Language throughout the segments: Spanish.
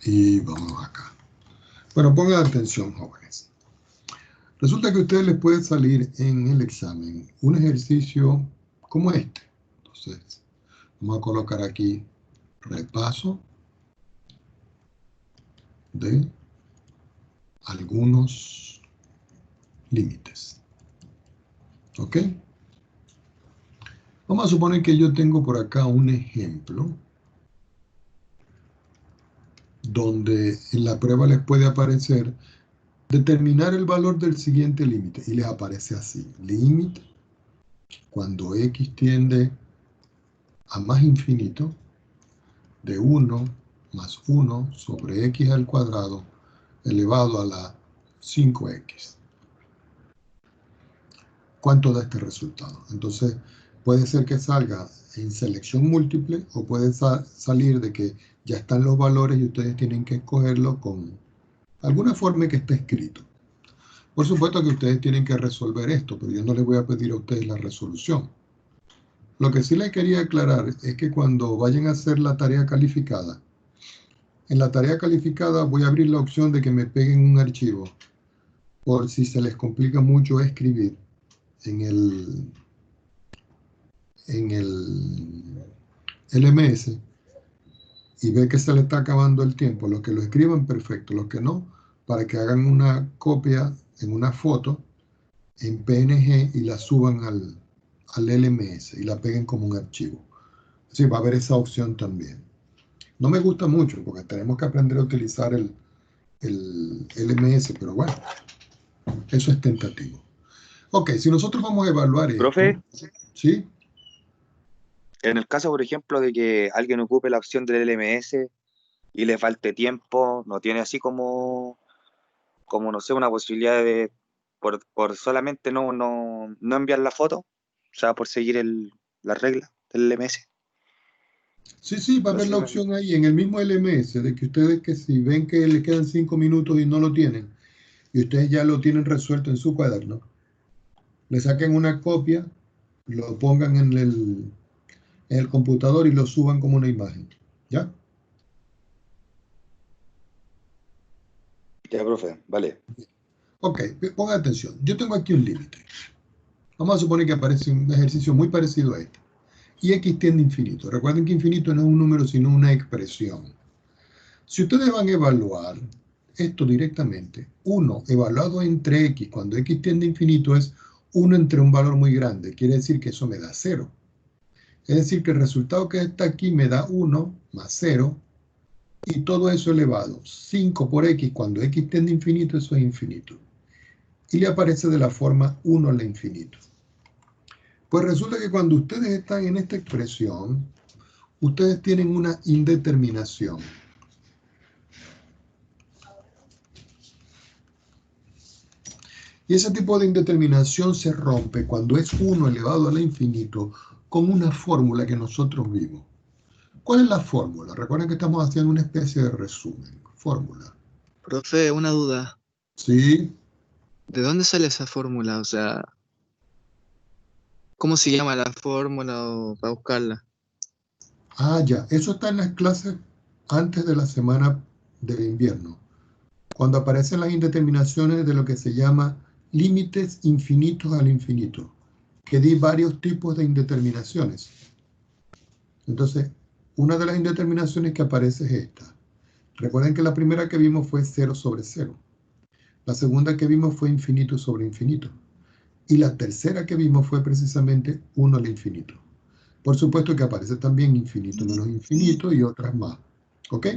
Y vamos acá. Bueno, pongan atención, jóvenes. Resulta que a ustedes les puede salir en el examen un ejercicio como este. Entonces, vamos a colocar aquí repaso de algunos límites. ¿Ok? Vamos a suponer que yo tengo por acá un ejemplo donde en la prueba les puede aparecer determinar el valor del siguiente límite y les aparece así. Límite cuando x tiende a más infinito de 1 más 1 sobre x al cuadrado elevado a la 5x. ¿Cuánto da este resultado? Entonces, puede ser que salga en selección múltiple o puede salir de que ya están los valores y ustedes tienen que escogerlo con alguna forma que esté escrito. Por supuesto que ustedes tienen que resolver esto, pero yo no les voy a pedir a ustedes la resolución. Lo que sí les quería aclarar es que cuando vayan a hacer la tarea calificada, en la tarea calificada voy a abrir la opción de que me peguen un archivo por si se les complica mucho escribir en el LMS y ve que se le está acabando el tiempo. Los que lo escriban, perfecto. Los que no, para que hagan una copia en una foto en PNG y la suban al LMS y la peguen como un archivo. Sí, va a haber esa opción también. No me gusta mucho porque tenemos que aprender a utilizar el LMS, pero bueno, eso es tentativo. Ok, si nosotros vamos a evaluar Profe, esto, ¿sí? en el caso, por ejemplo, de que alguien ocupe la opción del LMS y le falte tiempo, no tiene así como no sé, una posibilidad de, por solamente no enviar la foto, o sea, por seguir la regla del LMS. Sí, va a No haber sé, la opción ahí en el mismo LMS de que ustedes que si ven que le quedan 5 minutos y no lo tienen, y ustedes ya lo tienen resuelto en su cuaderno, le saquen una copia, lo pongan en el computador y lo suban como una imagen. ¿Ya? ya, profe, vale. Ok, pongan atención. Yo tengo aquí un límite. Vamos a suponer que aparece un ejercicio muy parecido a este. Y x tiende a infinito. Recuerden que infinito no es un número, sino una expresión. Si ustedes van a evaluar esto directamente, 1 evaluado entre x, cuando x tiende a infinito, es 1 entre un valor muy grande. Quiere decir que eso me da 0. Es decir, que el resultado que está aquí me da 1 más 0, y todo eso elevado. 5 por x, cuando x tiende a infinito, eso es infinito. Y le aparece de la forma 1 al infinito. Pues resulta que cuando ustedes están en esta expresión, ustedes tienen una indeterminación. Y ese tipo de indeterminación se rompe cuando es 1 elevado al infinito con una fórmula que nosotros vimos. ¿Cuál es la fórmula? Recuerden que estamos haciendo una especie de resumen. Fórmula. Profe, una duda. ¿Sí? ¿De dónde sale esa fórmula? O sea, ¿cómo se llama la fórmula para buscarla? Ah, ya. Eso está en las clases antes de la semana del invierno, cuando aparecen las indeterminaciones de lo que se llama límites infinitos al infinito, que di varios tipos de indeterminaciones. Entonces, una de las indeterminaciones que aparece es esta. Recuerden que la primera que vimos fue 0 sobre 0. La segunda que vimos fue infinito sobre infinito. Y la tercera que vimos fue precisamente 1 al infinito. Por supuesto que aparece también infinito menos infinito y otras más. ¿Ok?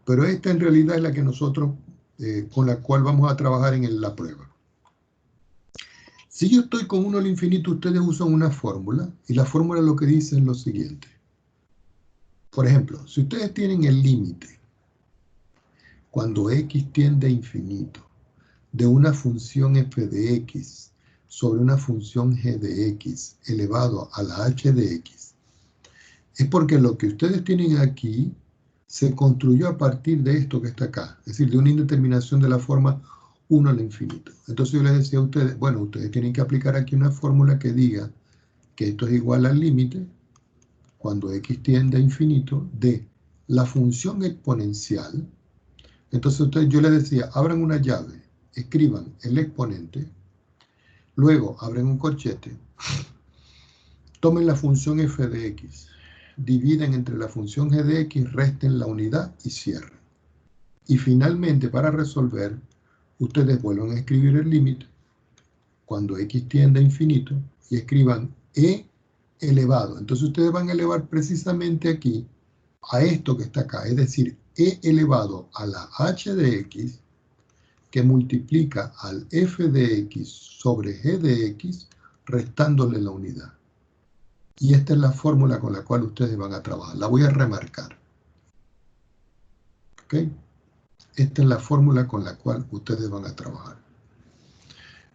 Pero esta en realidad es la que nosotros, con la cual vamos a trabajar en la prueba. Si yo estoy con 1 al infinito, ustedes usan una fórmula, y la fórmula lo que dice es lo siguiente. Por ejemplo, si ustedes tienen el límite, cuando x tiende a infinito, de una función f de x sobre una función g de x elevado a la h de x, es porque lo que ustedes tienen aquí se construyó a partir de esto que está acá, es decir, de una indeterminación de la forma 1 al infinito. Entonces yo les decía a ustedes, bueno, ustedes tienen que aplicar aquí una fórmula que diga que esto es igual al límite, cuando x tiende a infinito, de la función exponencial, Entonces yo les decía, abran una llave, escriban el exponente, luego abren un corchete, tomen la función f de x, dividen entre la función g de x, resten la unidad y cierren. Y finalmente, para resolver, ustedes vuelvan a escribir el límite cuando x tiende a infinito y escriban e elevado. Entonces ustedes van a elevar precisamente aquí a esto que está acá, es decir, e elevado a la h de x que multiplica al f de x sobre g de x restándole la unidad. Y esta es la fórmula con la cual ustedes van a trabajar. La voy a remarcar. ¿Ok? Esta es la fórmula con la cual ustedes van a trabajar.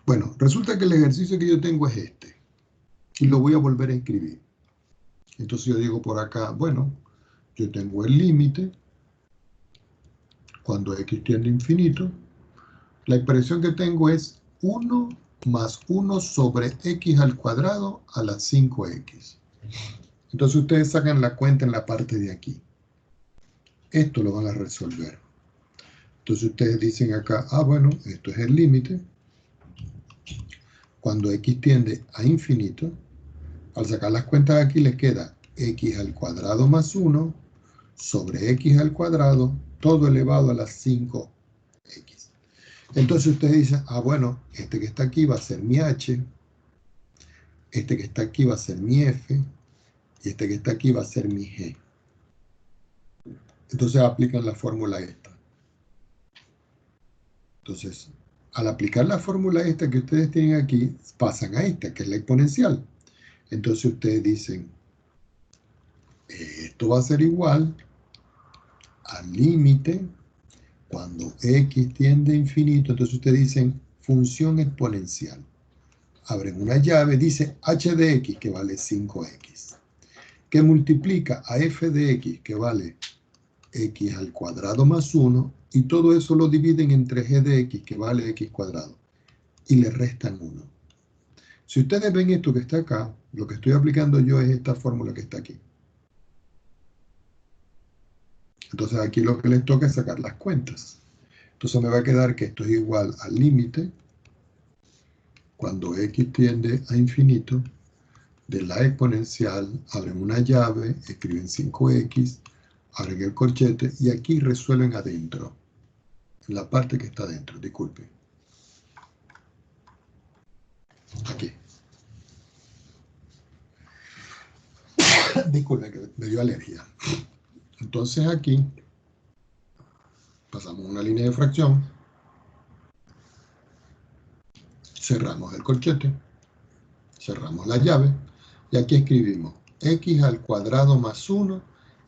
Bueno, resulta que el ejercicio que yo tengo es este. Y lo voy a volver a escribir. Entonces yo digo por acá, bueno, yo tengo el límite cuando x tiende a infinito. La expresión que tengo es 1 más 1 sobre x al cuadrado a la 5x. Entonces ustedes sacan la cuenta en la parte de aquí. Esto lo van a resolver. Entonces ustedes dicen acá, bueno, esto es el límite. Cuando x tiende a infinito, al sacar las cuentas aquí les queda x al cuadrado más 1 sobre x al cuadrado, todo elevado a las 5x. Entonces ustedes dicen, bueno, este que está aquí va a ser mi h, este que está aquí va a ser mi f, y este que está aquí va a ser mi g. Entonces aplican la fórmula esta. Entonces, al aplicar la fórmula esta que ustedes tienen aquí, pasan a esta, que es la exponencial. Entonces ustedes dicen, esto va a ser igual al límite cuando x tiende a infinito. Entonces ustedes dicen función exponencial. Abren una llave, dice h de x, que vale 5x, que multiplica a f de x, que vale x al cuadrado más 1, y todo eso lo dividen entre g de x, que vale x cuadrado, y le restan 1. Si ustedes ven esto que está acá, lo que estoy aplicando yo es esta fórmula que está aquí. Entonces aquí lo que les toca es sacar las cuentas. Entonces me va a quedar que esto es igual al límite cuando x tiende a infinito de la exponencial, abren una llave, escriben 5x, abren el corchete y aquí resuelven adentro, en la parte que está adentro, disculpen. Aquí. Disculpen que me dio alergia. Entonces aquí pasamos una línea de fracción, cerramos el corchete, cerramos la llave y aquí escribimos x al cuadrado más 1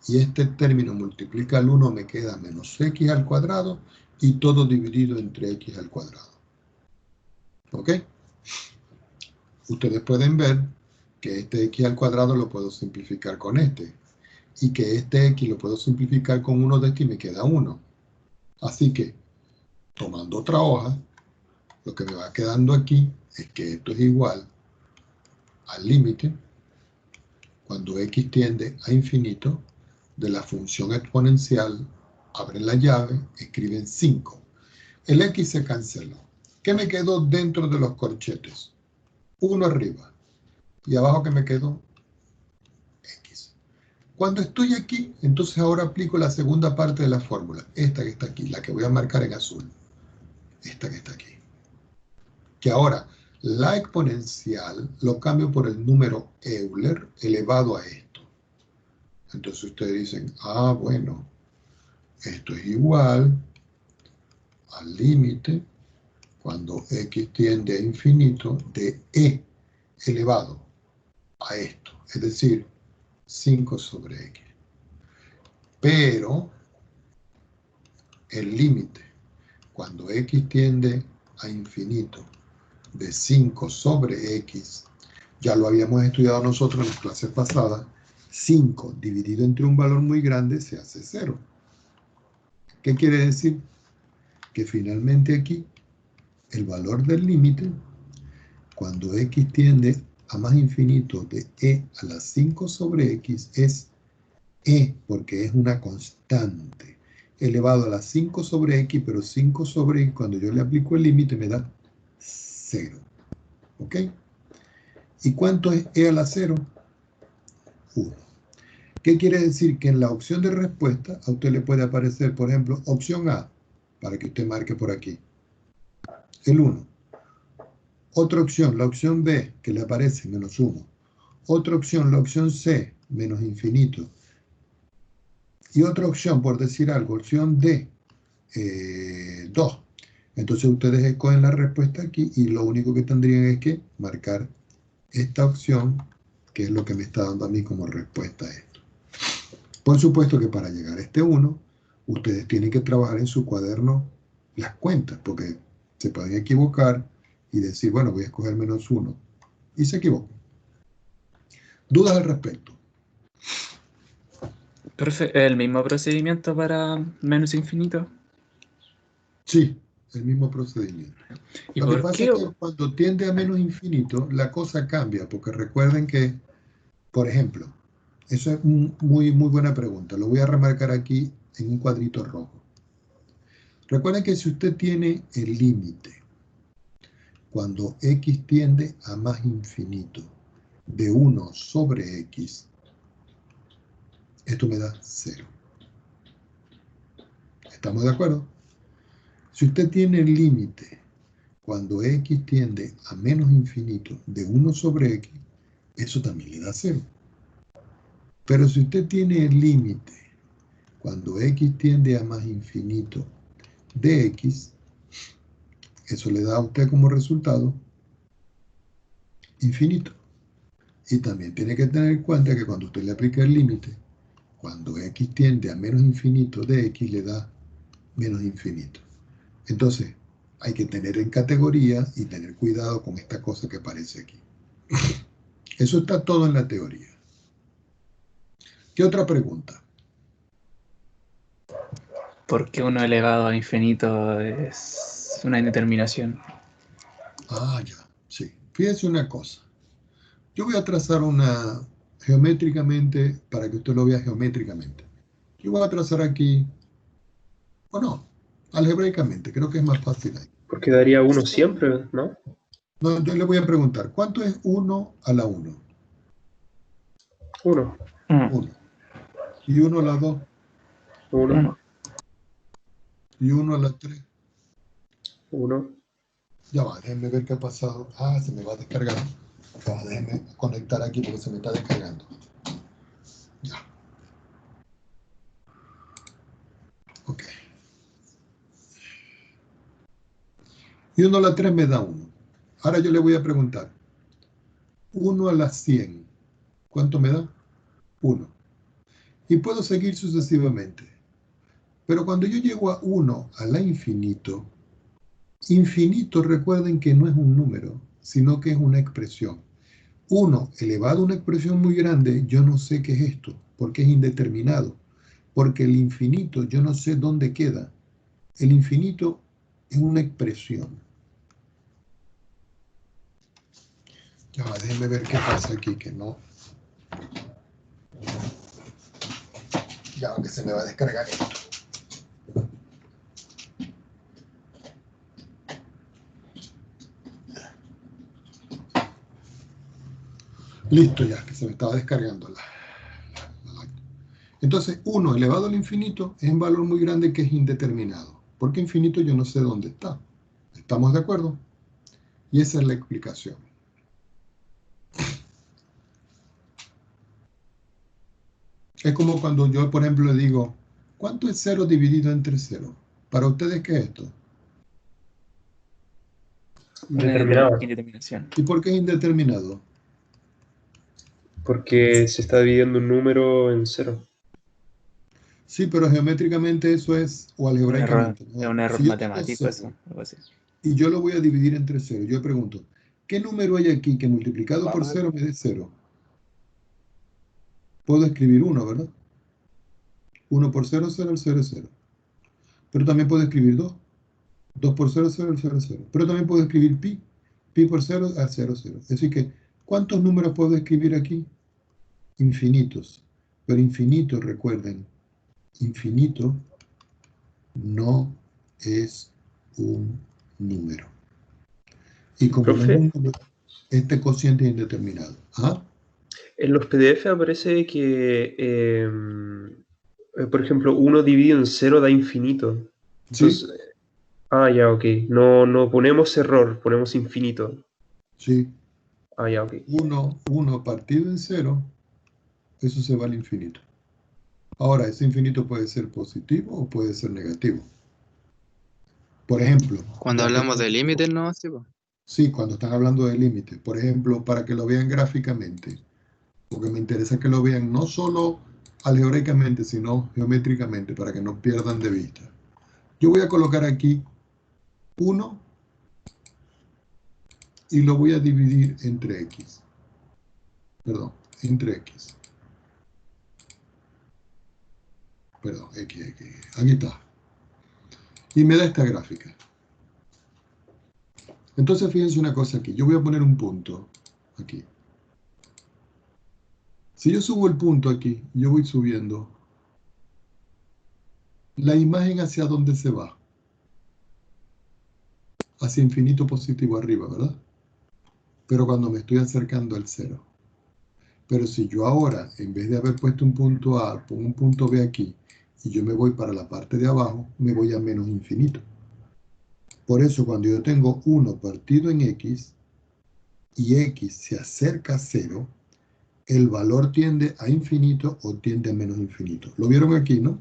y este término multiplica el 1, me queda menos x al cuadrado y todo dividido entre x al cuadrado. ¿Ok? Ustedes pueden ver que este x al cuadrado lo puedo simplificar con este y que este x lo puedo simplificar con uno de este y me queda 1. Así que, tomando otra hoja, lo que me va quedando aquí es que esto es igual al límite cuando x tiende a infinito de la función exponencial, abren la llave, escriben 5. El x se canceló. ¿Qué me quedó dentro de los corchetes? 1 arriba. Y abajo, ¿qué me quedó? X. Cuando estoy aquí, entonces ahora aplico la segunda parte de la fórmula. Esta que está aquí, la que voy a marcar en azul. Esta que está aquí. Que ahora la exponencial lo cambio por el número Euler elevado a esto. Entonces ustedes dicen, bueno, esto es igual al límite cuando x tiende a infinito de e elevado a esto, es decir, 5 sobre x. Pero el límite cuando x tiende a infinito de 5 sobre x, ya lo habíamos estudiado nosotros en las clases pasadas, 5 dividido entre un valor muy grande se hace 0. ¿Qué quiere decir? Que finalmente aquí el valor del límite, cuando x tiende a más infinito de e a la 5 sobre x, es e, porque es una constante. elevado a la 5 sobre x, pero 5 sobre x, cuando yo le aplico el límite, me da 0. ¿Ok? ¿Y cuánto es e a la 0? 1. ¿Qué quiere decir? Que en la opción de respuesta a usted le puede aparecer, por ejemplo, opción A, para que usted marque por aquí, el 1. Otra opción, la opción B, que le aparece, menos 1. Otra opción, la opción C, menos infinito. Y otra opción, por decir algo, opción D, 2. Entonces ustedes escogen la respuesta aquí y lo único que tendrían es que marcar esta opción, que es lo que me está dando a mí como respuesta a esto. Por supuesto que para llegar a este 1, ustedes tienen que trabajar en su cuaderno las cuentas, porque se pueden equivocar y decir, bueno, voy a escoger menos 1, y se equivocan. ¿Dudas al respecto? Profe, ¿el mismo procedimiento para menos infinito? Sí, el mismo procedimiento. ¿Y Lo que por pasa qué? es que cuando tiende a menos infinito, la cosa cambia, porque recuerden que, por ejemplo, eso es muy buena pregunta. Lo voy a remarcar aquí en un cuadrito rojo. Recuerden que si usted tiene el límite, cuando x tiende a más infinito, de 1 sobre x, esto me da 0. ¿Estamos de acuerdo? Si usted tiene el límite, cuando x tiende a menos infinito, de 1 sobre x, eso también le da 0. Pero si usted tiene el límite, cuando x tiende a más infinito de x, eso le da a usted como resultado infinito. Y también tiene que tener en cuenta que cuando usted le aplica el límite, cuando x tiende a menos infinito de x, le da menos infinito. Entonces, hay que tener en categoría y tener cuidado con esta cosa que aparece aquí. Eso está todo en la teoría. ¿Qué otra pregunta? ¿Por qué 1 elevado a infinito es una indeterminación? Ah, ya, sí. Fíjese una cosa. Yo voy a trazar una geométricamente, para que usted lo vea geométricamente. Yo voy a trazar aquí, o no, algebraicamente, creo que es más fácil ahí. Porque daría 1 siempre, ¿no? No, yo le voy a preguntar, ¿cuánto es 1 a la 1? 1. 1. ¿Y 1 a la 2? 1. ¿Y 1 a la 3? 1. Ya va, déjenme ver qué ha pasado. Ah, se me va a descargar. Ya, déjenme conectar aquí porque se me está descargando. Ya. Ok. Y 1 a la 3 me da 1. Ahora yo le voy a preguntar. 1 a la 100. ¿Cuánto me da? 1. Y puedo seguir sucesivamente. Pero cuando yo llego a 1 a la infinito, infinito recuerden que no es un número, sino que es una expresión. 1 elevado a una expresión muy grande, yo no sé qué es esto, porque es indeterminado. Porque el infinito, yo no sé dónde queda. El infinito es una expresión. Ya va, déjenme ver qué pasa aquí, que no. Ya, que se me va a descargar esto. Listo ya, que se me estaba descargando la. Entonces, 1 elevado al infinito es un valor muy grande que es indeterminado. Porque infinito yo no sé dónde está. ¿Estamos de acuerdo? Y esa es la explicación. Es como cuando yo, por ejemplo, le digo, ¿cuánto es 0 dividido entre 0? ¿Para ustedes qué es esto? Indeterminado. Indeterminación. ¿Y por qué es indeterminado? Porque se está dividiendo un número en 0. Sí, pero geométricamente eso es, o Es algebraicamente. un error Si yo tengo matemático 0 eso, algo así. y yo lo voy a dividir entre 0, yo pregunto, ¿qué número hay aquí que multiplicado por 0 me dé 0? Puedo escribir 1, ¿verdad? 1 por 0, 0, el 0 es 0. Pero también puedo escribir 2. 2 por 0, 0, el 0 es 0. Pero también puedo escribir pi. Pi por 0, al 0, 0. Es decir que, ¿cuántos números puedo escribir aquí? Infinitos. Pero infinito, recuerden, infinito no es un número. Y como no es Profe, un número, este cociente es indeterminado. ¿Ah? en los PDF aparece que, por ejemplo, 1 dividido en 0 da infinito. ¿Sí? Entonces, ya, ok. No ponemos error, ponemos infinito. Sí. Ya, ok. 1 partido en 0, eso se va al infinito. Ahora, ese infinito puede ser positivo o puede ser negativo. Por ejemplo, Cuando ya que hablamos de límites, ¿no? Sí, po. sí, cuando están hablando de límites, por ejemplo, para que lo vean gráficamente, porque me interesa que lo vean no solo algebraicamente, sino geométricamente, para que no pierdan de vista. Yo voy a colocar aquí 1 y lo voy a dividir entre x. Perdón, entre x. Perdón, x. Aquí está. Y me da esta gráfica. Entonces, fíjense una cosa aquí. Yo voy a poner un punto aquí. Si yo subo el punto aquí, yo voy subiendo, la imagen hacia dónde se va. Hacia infinito positivo arriba, ¿verdad? Pero cuando me estoy acercando al cero. Pero si yo ahora, en vez de haber puesto un punto A, pongo un punto B aquí, y yo me voy para la parte de abajo, me voy a menos infinito. Por eso, cuando yo tengo 1 partido en x, y x se acerca a 0, el valor tiende a infinito o tiende a menos infinito. ¿Lo vieron aquí, no?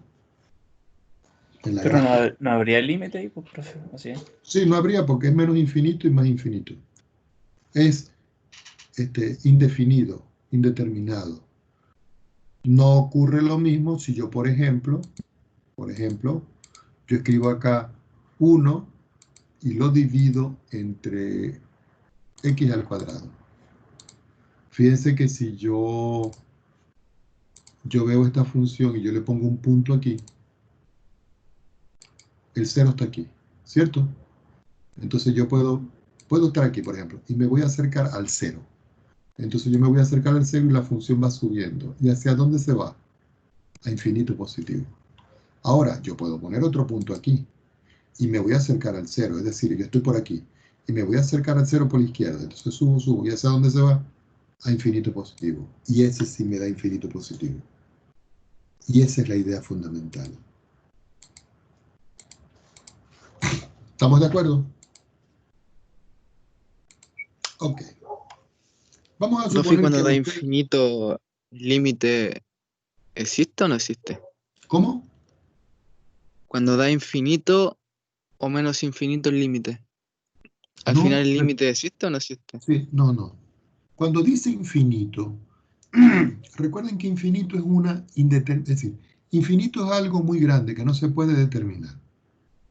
En la Pero gráfica. no habría límite ahí, pues, profe. Así es. Sí, no habría porque es menos infinito y más infinito. Es indefinido, indeterminado. No ocurre lo mismo si yo, por ejemplo, yo escribo acá 1 y lo divido entre x al cuadrado. Fíjense que si yo veo esta función y yo le pongo un punto aquí, el 0 está aquí, ¿cierto? Entonces yo puedo estar aquí, por ejemplo, y me voy a acercar al 0. Entonces yo me voy a acercar al 0 y la función va subiendo. ¿Y hacia dónde se va? A infinito positivo. Ahora, yo puedo poner otro punto aquí y me voy a acercar al 0, es decir, yo estoy por aquí y me voy a acercar al 0 por la izquierda. Entonces subo, ¿y hacia dónde se va? A infinito positivo. Y ese sí me da infinito positivo. Y esa es la idea fundamental. ¿Estamos de acuerdo? Ok. Vamos a Profe, ¿y suponer que cuando a da usted... infinito, límite, ¿existe o no existe? ¿Cómo? Cuando da infinito o menos infinito el límite. ¿Al final No, el límite existe o no existe? sí, no. Cuando dice infinito, recuerden que infinito es una indeterminación, es decir, infinito es algo muy grande que no se puede determinar.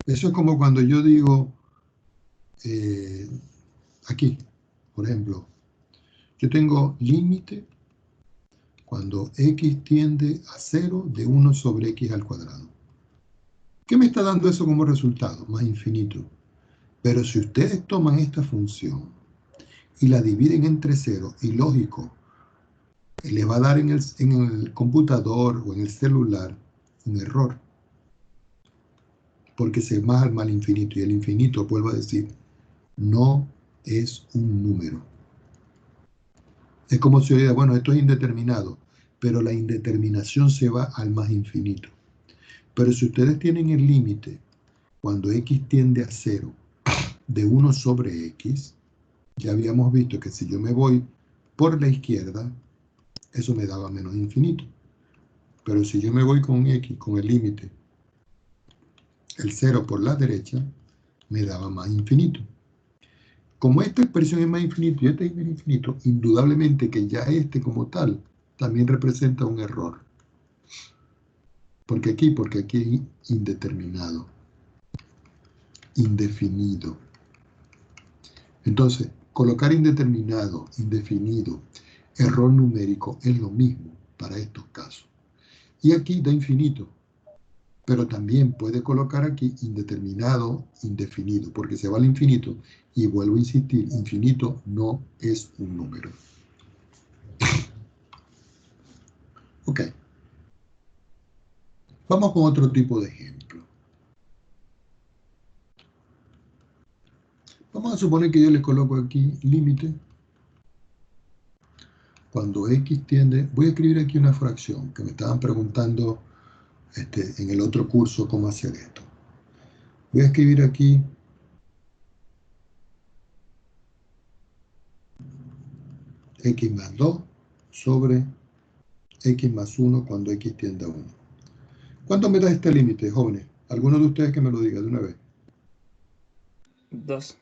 Eso es como cuando yo digo, aquí, por ejemplo, yo tengo límite cuando x tiende a 0 de 1 sobre x al cuadrado. ¿Qué me está dando eso como resultado? Más infinito. Pero si ustedes toman esta función y la dividen entre 0, y lógico, le va a dar en el computador o en el celular un error, porque se va al infinito, y el infinito, vuelvo a decir, no es un número. Es como si yo diga, bueno, esto es indeterminado, pero la indeterminación se va al más infinito. Pero si ustedes tienen el límite, cuando x tiende a 0, de 1 sobre x, ya habíamos visto que si yo me voy por la izquierda, eso me daba menos infinito. Pero si yo me voy con x, con el límite, el 0 por la derecha, me daba más infinito. Como esta expresión es más infinito y este es más infinito, indudablemente que ya este como tal también representa un error. Porque aquí es indeterminado, indefinido. Entonces, colocar indeterminado, indefinido, error numérico es lo mismo para estos casos. Y aquí da infinito, pero también puede colocar aquí indeterminado, indefinido, porque se va al infinito, y vuelvo a insistir, infinito no es un número. Ok. Vamos con otro tipo de ejemplo. Vamos a suponer que yo le coloco aquí límite. Cuando x tiende, voy a escribir aquí una fracción que me estaban preguntando en el otro curso cómo hacer esto. Voy a escribir aquí x más 2 sobre x más 1 cuando x tiende a 1. ¿Cuánto me da este límite, jóvenes? ¿Alguno de ustedes que me lo diga de una vez? 2.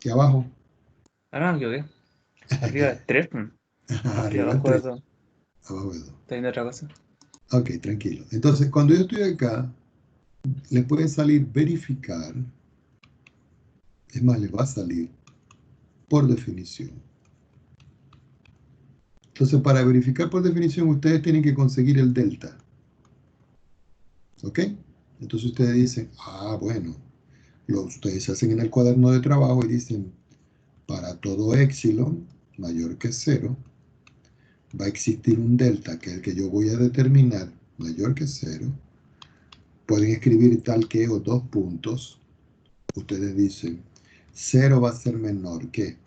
¿Y abajo? Ah, no, me equivoqué. Arriba es 3. Y Arriba abajo es 3. 2. Abajo es 2. Está viendo otra cosa. Ok, tranquilo. Entonces, cuando yo estoy acá, le puede salir verificar. Es más, le va a salir por definición. Entonces, para verificar por definición, ustedes tienen que conseguir el delta. ¿Ok? Entonces ustedes dicen, bueno, ustedes hacen en el cuaderno de trabajo y dicen, para todo épsilon mayor que 0, va a existir un delta, que es el que yo voy a determinar, mayor que 0. Pueden escribir tal que o 2 puntos. Ustedes dicen, 0 va a ser menor que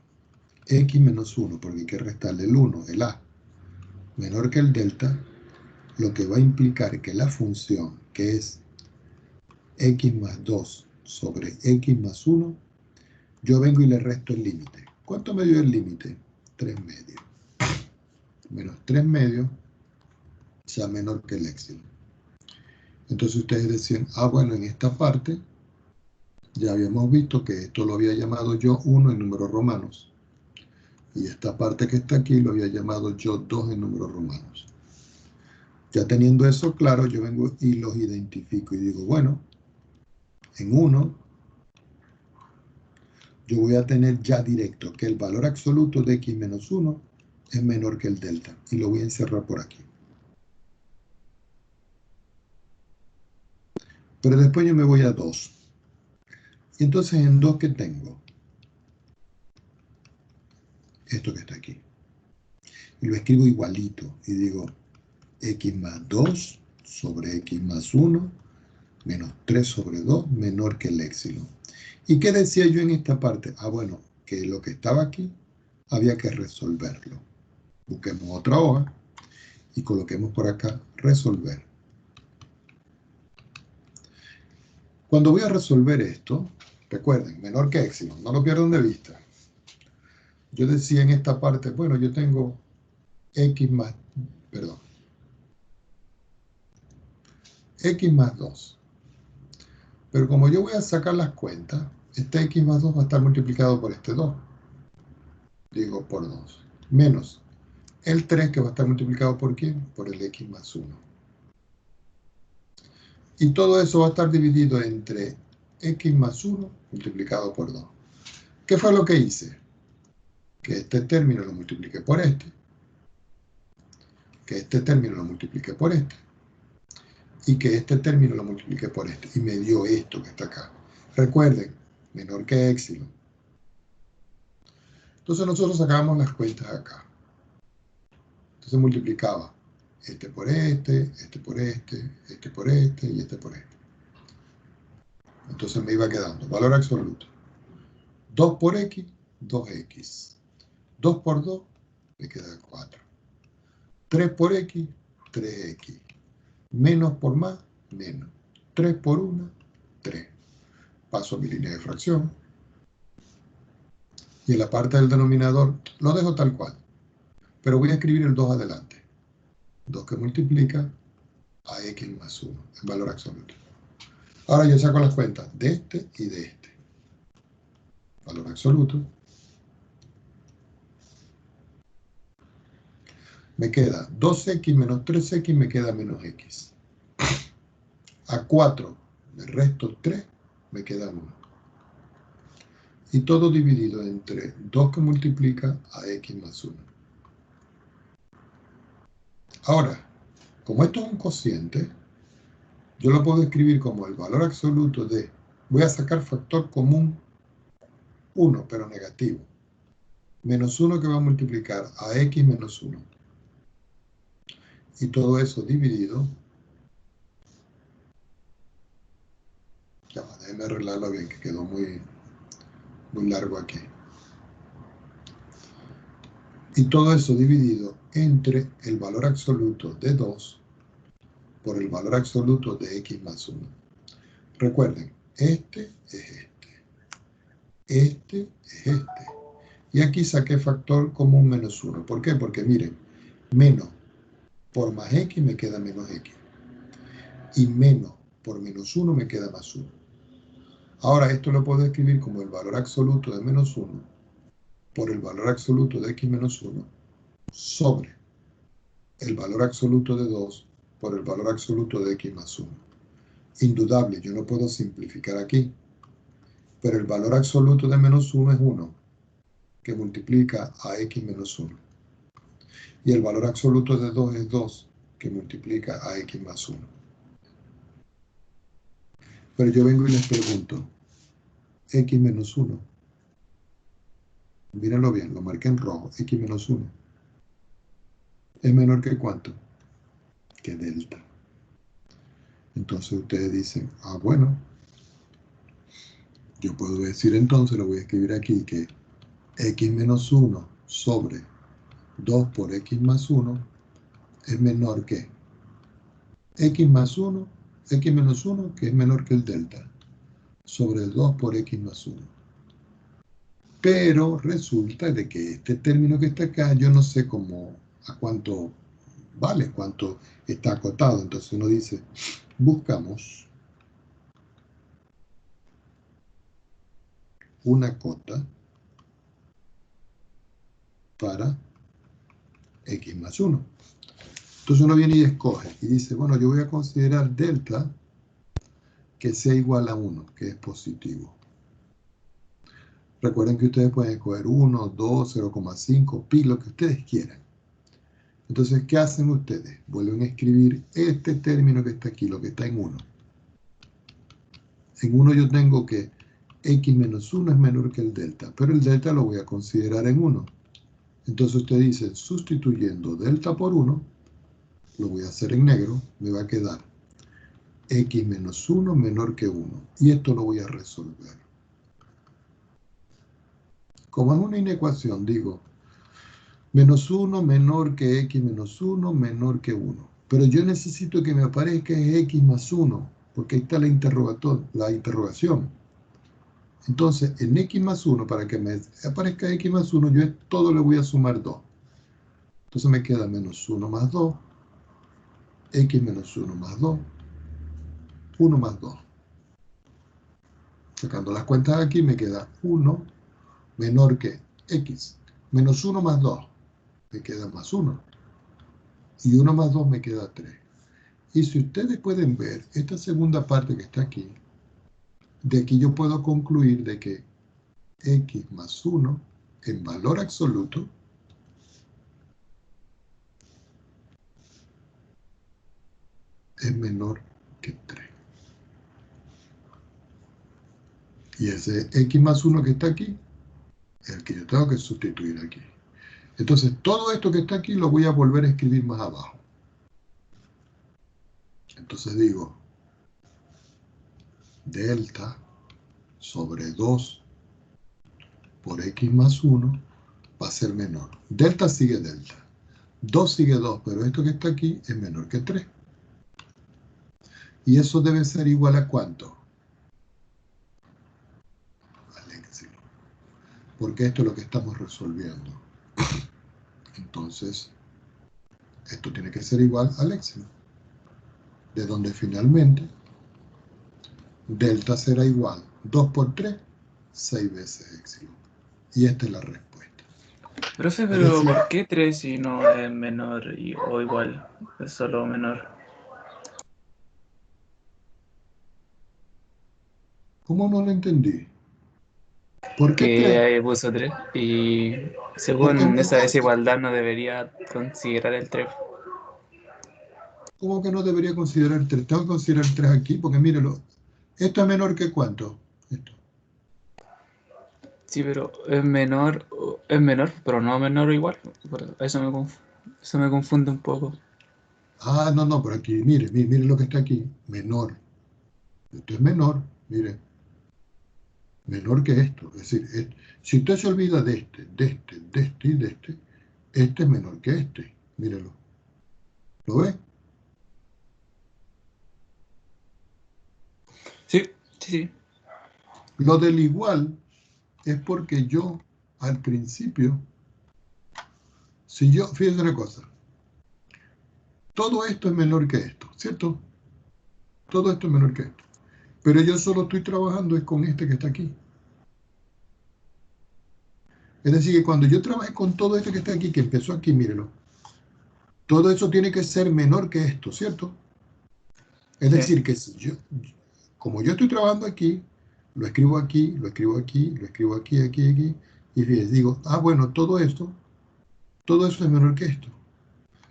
x menos 1, porque hay que restarle el 1, el a, menor que el delta, lo que va a implicar que la función, que es x más 2 sobre x más 1, yo vengo y le resto el límite. ¿Cuánto me dio el límite? 3 medios. Menos 3 medios, sea menor que el épsilon. Entonces ustedes decían, bueno, en esta parte ya habíamos visto que esto lo había llamado yo 1 en números romanos. Y esta parte que está aquí lo había llamado yo 2 en números romanos. Ya teniendo eso claro, yo vengo y los identifico y digo, bueno, en 1 yo voy a tener ya directo que el valor absoluto de x menos 1 es menor que el delta. Y lo voy a encerrar por aquí. Pero después yo me voy a 2. Y entonces en 2, ¿qué tengo? Esto que está aquí. Y lo escribo igualito. Y digo, x más 2 sobre x más 1 menos 3 sobre 2 menor que el épsilon. ¿Y qué decía yo en esta parte? Bueno, que lo que estaba aquí había que resolverlo. Busquemos otra hoja y coloquemos por acá resolver. Cuando voy a resolver esto, recuerden, menor que épsilon, no lo pierdan de vista. Yo decía en esta parte, bueno, yo tengo x más 2. Pero como yo voy a sacar las cuentas, este x más 2 va a estar multiplicado por este 2. Digo, por 2. Menos el 3 que va a estar multiplicado por ¿quién? Por el x más 1. Y todo eso va a estar dividido entre x más 1 multiplicado por 2. ¿Qué fue lo que hice? Que este término lo multipliqué por este. Que este término lo multipliqué por este. Y que este término lo multipliqué por este. Y me dio esto que está acá. Recuerden, menor que épsilon. Entonces nosotros sacábamos las cuentas acá. Entonces multiplicaba este por este, este por este, este por este y este por este. Entonces me iba quedando valor absoluto. 2 por x, 2x. 2 por 2, me queda 4. 3 por x, 3x. Menos por más, menos. 3 por 1, 3. Paso a mi línea de fracción. Y en la parte del denominador lo dejo tal cual. Pero voy a escribir el 2 adelante. 2 que multiplica a x más 1, en valor absoluto. Ahora yo saco las cuentas de este y de este. Valor absoluto. Me queda 2x menos 3x, me queda menos x. A 4 le resto 3, me queda 1. Y todo dividido entre 2 que multiplica a x más 1. Ahora, como esto es un cociente, yo lo puedo escribir como el valor absoluto de, voy a sacar factor común 1, pero negativo. Menos 1 que va a multiplicar a x menos 1. Y todo eso dividido, ya va, Déjenme arreglarlo bien, que quedó muy largo aquí. Y todo eso dividido entre el valor absoluto de 2 por el valor absoluto de x más 1. Recuerden, este es este. Este es este. Y aquí saqué factor común menos 1. ¿Por qué? Porque miren, menos por más x me queda menos x. Y menos por menos 1 me queda más 1. Ahora esto lo puedo escribir como el valor absoluto de menos 1 por el valor absoluto de x menos 1 sobre el valor absoluto de 2 por el valor absoluto de x más 1. Indudable, yo no puedo simplificar aquí, pero el valor absoluto de menos 1 es 1, que multiplica a x menos 1. Y el valor absoluto de 2 es 2, que multiplica a x más 1. Pero yo vengo y les pregunto, x menos 1. Mírenlo bien, lo marqué en rojo, x menos 1. ¿Es menor que cuánto? Que delta. Entonces ustedes dicen, ah, bueno, yo puedo decir entonces, lo voy a escribir aquí, que x menos 1 sobre 2 por x más 1 es menor que x más 1, x menos 1, que es menor que el delta, sobre el 2 por x más 1. Pero resulta de que este término que está acá, yo no sé cómo, a cuánto vale, cuánto está acotado. Entonces uno dice, buscamos una cota para x más 1. Entonces uno viene y escoge y dice, bueno, yo voy a considerar delta que sea igual a 1, que es positivo. Recuerden que ustedes pueden escoger 1, 2, 0,5, pi, lo que ustedes quieran. Entonces, ¿qué hacen ustedes? Vuelven a escribir este término que está aquí, lo que está en 1. En 1 yo tengo que x menos 1 es menor que el delta, pero el delta lo voy a considerar en 1. Entonces usted dice, sustituyendo delta por 1, lo voy a hacer en negro, me va a quedar x menos 1 menor que 1. Y esto lo voy a resolver. Como es una inecuación, digo, menos 1 menor que x menos 1 menor que 1. Pero yo necesito que me aparezca x más 1, porque ahí está la interrogación. Entonces, en x más 1, para que me aparezca x más 1, yo todo le voy a sumar 2. Entonces me queda menos 1 más 2, x menos 1 más 2, 1 más 2. Sacando las cuentas aquí me queda 1 menor que x. Menos 1 más 2 me queda más 1. Y 1 más 2 me queda 3. Y si ustedes pueden ver esta segunda parte que está aquí, de aquí yo puedo concluir de que x más 1 en valor absoluto es menor que 3. Y ese x más 1 que está aquí es el que yo tengo que sustituir aquí. Entonces, todo esto que está aquí lo voy a volver a escribir más abajo. Entonces digo, delta sobre 2 por x más 1 va a ser menor. Delta sigue delta. 2 sigue 2, pero esto que está aquí es menor que 3. Y eso debe ser igual a ¿cuánto? Al éxito. Porque esto es lo que estamos resolviendo. Entonces, esto tiene que ser igual al éxito. De donde finalmente delta será igual 2 por 3, 6 veces éxito. Y esta es la respuesta. Profe, pero ¿por qué 3 si no es menor o igual? Es solo menor. ¿Cómo no lo entendí? ¿Por qué 3? Que ahí puso 3 y Porque según esa desigualdad no debería considerar el 3. ¿Cómo que no debería considerar 3? Tengo que considerar 3 aquí, porque mírelo. ¿Esto es menor que cuánto? Esto. Sí, pero es menor, pero no menor o igual. Eso me confunde un poco. Ah, no, pero aquí, mire lo que está aquí. Menor. Esto es menor, mire. menor que esto. Es decir, si usted se olvida de este y de este es menor que este. Mírelo. ¿Lo ve? Sí, sí, sí. Lo del igual es porque yo, al principio, si yo, fíjense una cosa, todo esto es menor que esto, ¿cierto? Todo esto es menor que esto. Pero yo solo estoy trabajando es con este que está aquí. Es decir, que cuando yo trabaje con todo este que está aquí, que empezó aquí, mírenlo, todo eso tiene que ser menor que esto, ¿cierto? Es Sí. decir, que si yo, como yo estoy trabajando aquí, lo escribo aquí, lo escribo aquí, lo escribo aquí, aquí, y les digo, bueno, todo eso es menor que esto.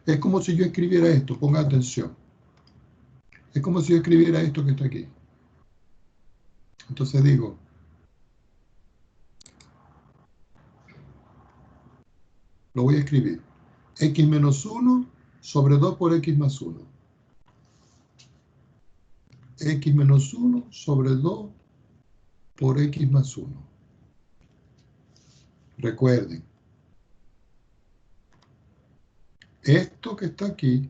Es como si yo escribiera esto, ponga atención. Es como si yo escribiera esto que está aquí. Entonces digo, lo voy a escribir. X menos 1 sobre 2 por X más 1. X menos 1 sobre 2 por X más 1. Recuerden, esto que está aquí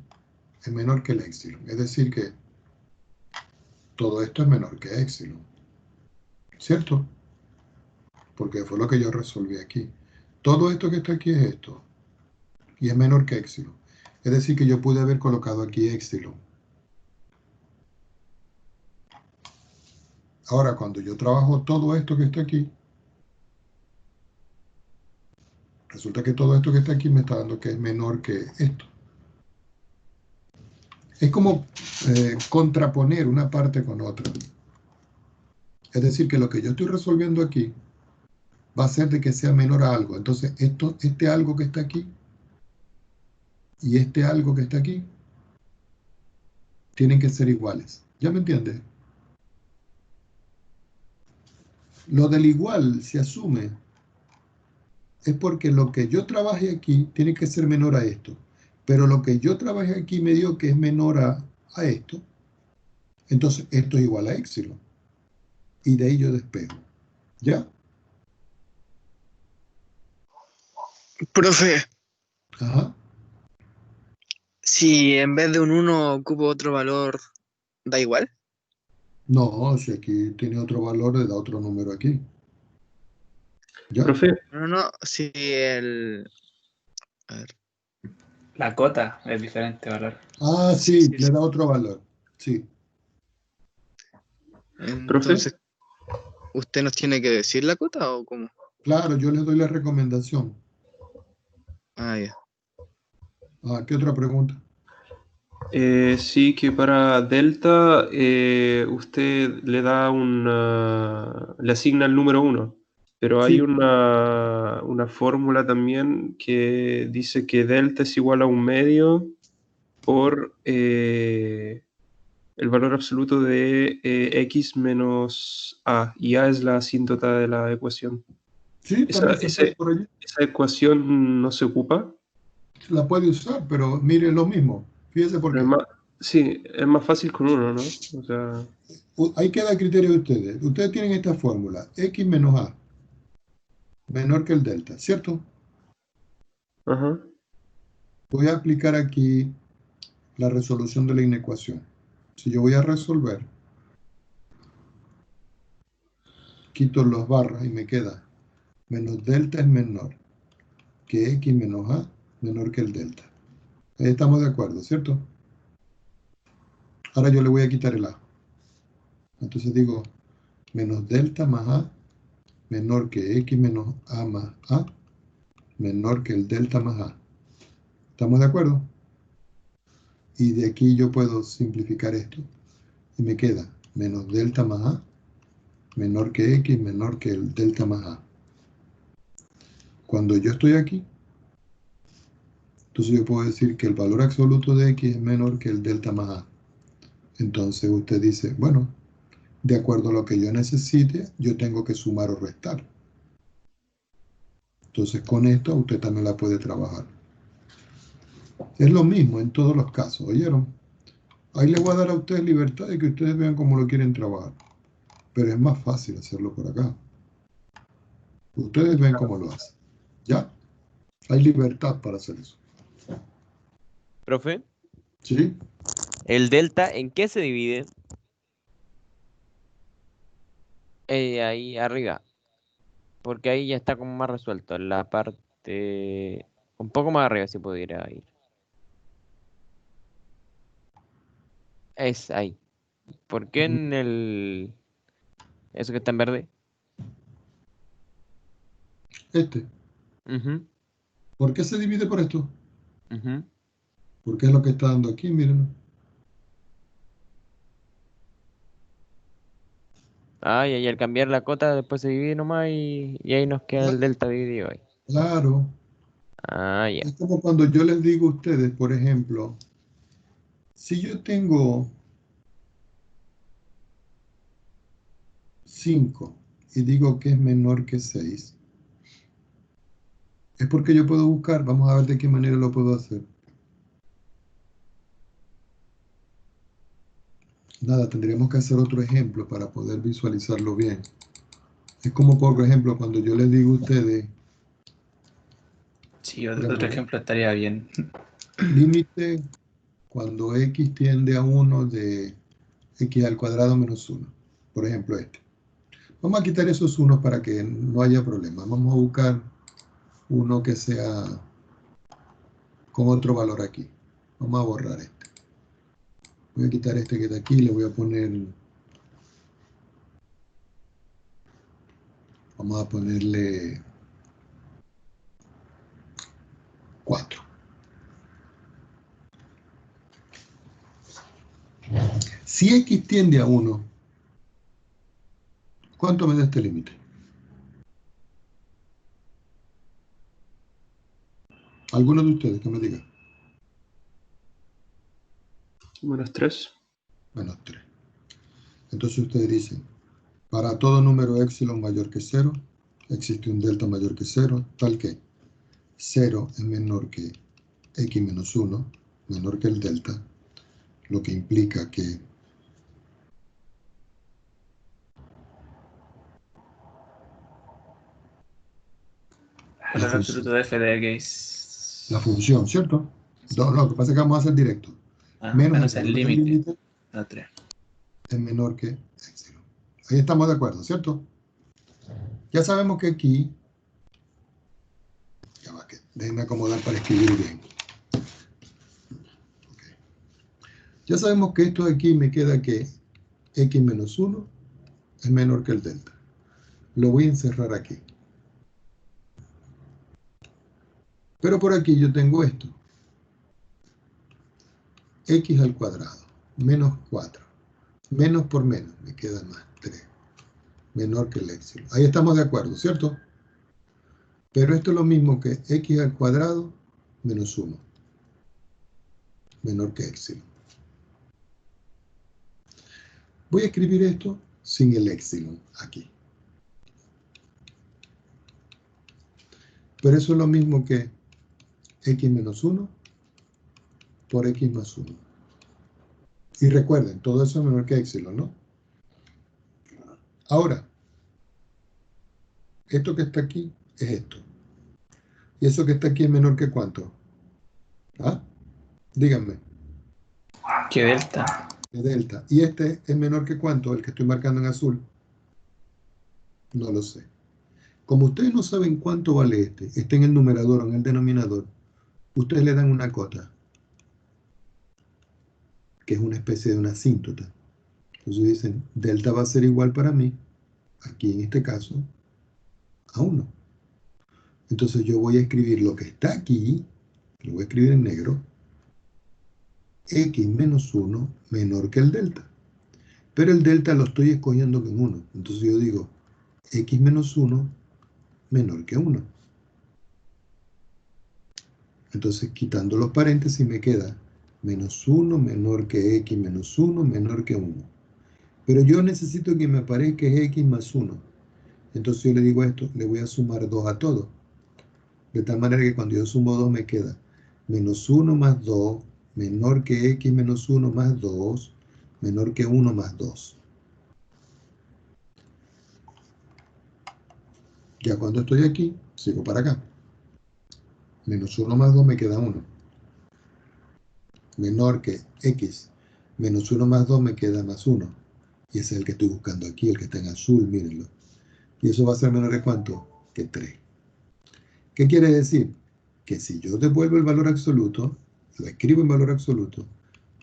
es menor que el épsilon. Es decir que todo esto es menor que épsilon. ¿Cierto? Porque fue lo que yo resolví aquí. Todo esto que está aquí es esto. Y es menor que épsilon. Es decir que yo pude haber colocado aquí épsilon. Ahora, cuando yo trabajo todo esto que está aquí, resulta que todo esto que está aquí me está dando que es menor que esto. Es como contraponer una parte con otra. Es decir, que lo que yo estoy resolviendo aquí va a ser de que sea menor a algo. Entonces, este algo que está aquí y este algo que está aquí tienen que ser iguales. ¿Ya me entiendes? Lo del igual se asume es porque lo que yo trabaje aquí tiene que ser menor a esto. Pero lo que yo trabaje aquí me dio que es menor a esto. Entonces, esto es igual a épsilon. Y de ahí yo despego. ¿Ya? Profe, Ajá. si en vez de un 1 ocupo otro valor, ¿da igual? No, si aquí tiene otro valor, le da otro número aquí. ¿Ya? Profe, No, si el... A ver. La cota es diferente valor. Sí, Sí. le da otro valor. Sí. profe, Entonces, ¿usted nos tiene que decir la cota o cómo? Claro, yo les doy la recomendación. Ya. ¿Qué otra pregunta? sí que para delta usted le da le asigna el número 1, pero hay Sí. una fórmula también que dice que delta es igual a 1/2 por el valor absoluto de x menos a, y a es la asíntota de la ecuación. Sí, Esa, también se puede por allí. esa ecuación no se ocupa, La puede usar, pero mire lo mismo. Fíjese por pero qué. sí, es más fácil con uno, ¿no? O sea, Ahí queda a criterio de ustedes. Ustedes tienen esta fórmula, x menos a, menor que el delta, ¿cierto? ajá. Voy a aplicar aquí la resolución de la inecuación. Si yo voy a resolver, quito los barras y me queda menos delta es menor que x menos a, menor que el delta. Ahí estamos de acuerdo, ¿cierto? Ahora yo le voy a quitar el a. Entonces digo, menos delta más a, menor que x menos a más a, menor que el delta más a. ¿Estamos de acuerdo? Y de aquí yo puedo simplificar esto. Y me queda menos delta más a, menor que x, menor que el delta más a. Cuando yo estoy aquí, entonces yo puedo decir que el valor absoluto de x es menor que el delta más a. Entonces usted dice, bueno, de acuerdo a lo que yo necesite, yo tengo que sumar o restar. Entonces con esto usted también la puede trabajar. Es lo mismo en todos los casos, ¿oyeron? Ahí les voy a dar a ustedes libertad de que ustedes vean cómo lo quieren trabajar. Pero es más fácil hacerlo por acá. Ustedes ven cómo lo hacen. ¿Ya? Hay libertad para hacer eso. Profe, ¿Sí? ¿el delta en qué se divide? Ahí arriba. Porque ahí ya está como más resuelto. En la parte... Un poco más arriba si pudiera ir. Es ahí. ¿Por qué en el... Eso que está en verde? Este. Ujú, ¿Por qué se divide por esto? ujú. Porque es lo que está dando aquí, miren. Ah, y ahí al cambiar la cota después se divide nomás y ahí nos queda el delta dividido ahí. Claro. Ah, ya. Es como cuando yo les digo a ustedes, por ejemplo, si yo tengo 5 y digo que es menor que 6, es porque yo puedo buscar, vamos a ver de qué manera lo puedo hacer. Nada, tendríamos que hacer otro ejemplo para poder visualizarlo bien. Es como, por ejemplo, cuando yo les digo a ustedes, Sí, por otro ejemplo, ejemplo estaría bien. límite cuando x tiende a 1 de x al cuadrado menos 1. Por ejemplo, este. Vamos a quitar esos unos para que no haya problema. Vamos a buscar uno que sea con otro valor aquí. Vamos a borrar este. Voy a quitar este que está aquí, le voy a poner, vamos a ponerle 4. Si x tiende a 1, ¿cuánto me da este límite? ¿Alguno de ustedes que me diga? -3. Menos 3. Entonces ustedes dicen, para todo número epsilon mayor que 0, existe un delta mayor que 0, tal que 0 es menor que x menos 1, menor que el delta, lo que implica que El valor absoluto de f de x. la función, ¿cierto? No, lo que pasa es que vamos a hacer directo. Menos el el valor del límite. límite No, 3. es menor que epsilon. Ahí estamos de acuerdo, ¿cierto? Ya sabemos que aquí, ya va, que déjenme acomodar para escribir bien. Okay. Ya sabemos que esto de aquí me queda que x menos 1 es menor que el delta. Lo voy a encerrar aquí. Pero por aquí yo tengo esto. X al cuadrado, menos 4. Menos por menos, me queda más 3. Menor que el epsilon. Ahí estamos de acuerdo, ¿cierto? Pero esto es lo mismo que x al cuadrado menos 1. Menor que epsilon. Voy a escribir esto sin el epsilon aquí. Pero eso es lo mismo que x menos 1 por x más 1. Y recuerden, todo eso es menor que epsilon, ¿no? Ahora, esto que está aquí es esto. ¿Y eso que está aquí es menor que cuánto? ¿Ah? Díganme. ¿Qué delta? De delta. ¿Y este es menor que cuánto? El que estoy marcando en azul. No lo sé. Como ustedes no saben cuánto vale este, está en el numerador o en el denominador, ustedes le dan una cota, que es una especie de una asíntota. Entonces dicen, delta va a ser igual para mí, aquí en este caso, a 1. Entonces yo voy a escribir lo que está aquí, lo voy a escribir en negro, x menos 1 menor que el delta. Pero el delta lo estoy escogiendo en 1. Entonces yo digo, x menos 1 menor que 1. Entonces quitando los paréntesis me queda menos 1 menor que x menos 1 menor que 1. Pero yo necesito que me aparezca x más 1. Entonces yo le digo esto, le voy a sumar 2 a todo. De tal manera que cuando yo sumo 2 me queda menos 1 más 2 menor que x menos 1 más 2 menor que 1 más 2. Ya cuando estoy aquí, sigo para acá. Menos 1 más 2 me queda 1. Menor que x. Menos 1 más 2 me queda más 1. Y ese es el que estoy buscando aquí, el que está en azul, mírenlo. Y eso va a ser menor de ¿cuánto? Que 3. ¿Qué quiere decir? Que si yo devuelvo el valor absoluto, lo escribo en valor absoluto,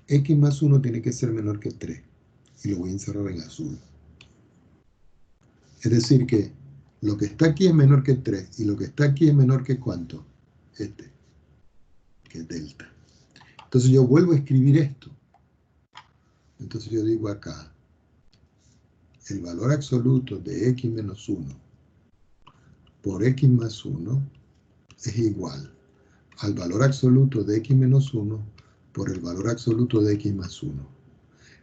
x más 1 tiene que ser menor que 3. Y lo voy a encerrar en azul. Es decir que lo que está aquí es menor que 3 y lo que está aquí es menor que ¿cuánto? Este, que es delta. Entonces yo vuelvo a escribir esto. Entonces yo digo acá, el valor absoluto de x menos 1 por x más 1 es igual al valor absoluto de x menos 1 por el valor absoluto de x más 1.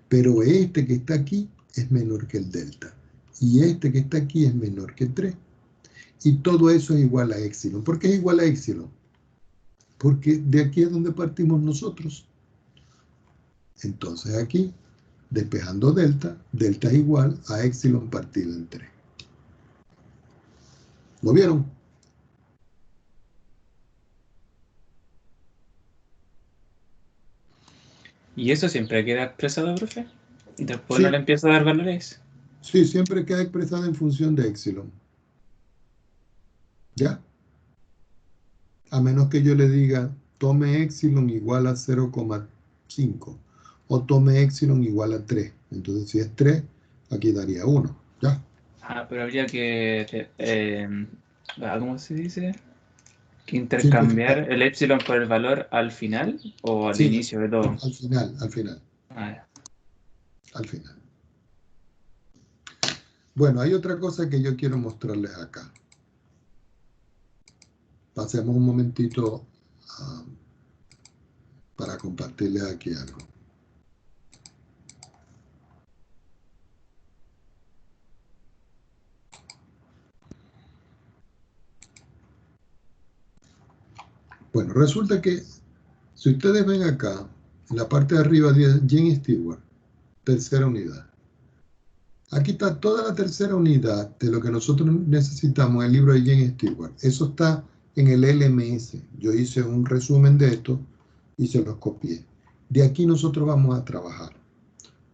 Pero este que está aquí es menor que el delta. Y este que está aquí es menor que 3. Y todo eso es igual a épsilon. ¿Por qué es igual a épsilon? Porque de aquí es donde partimos nosotros. Entonces aquí, despejando delta, delta es igual a épsilon partido en 3. ¿Lo vieron? ¿Y eso siempre queda expresado, profe? Después Sí, no le empiezo a dar valores. sí, siempre queda expresada en función de épsilon. ¿Ya? A menos que yo le diga, tome épsilon igual a 0,5 o tome épsilon igual a 3. Entonces, si es 3, aquí daría 1. ¿Ya? Ah, pero habría que, ¿cómo se dice? Que Simplificar. intercambiar el épsilon por el valor al final o al Sí, inicio de todo. al final, al final, Ah, ya. al final. Bueno, hay otra cosa que yo quiero mostrarles acá. Pasemos un momentito para compartirles aquí algo. Bueno, resulta que si ustedes ven acá, en la parte de arriba dice Jane Stewart, tercera unidad. Aquí está toda la tercera unidad de lo que nosotros necesitamos en el libro de Jane Stewart. Eso está en el LMS. Yo hice un resumen de esto y se los copié. De aquí nosotros vamos a trabajar.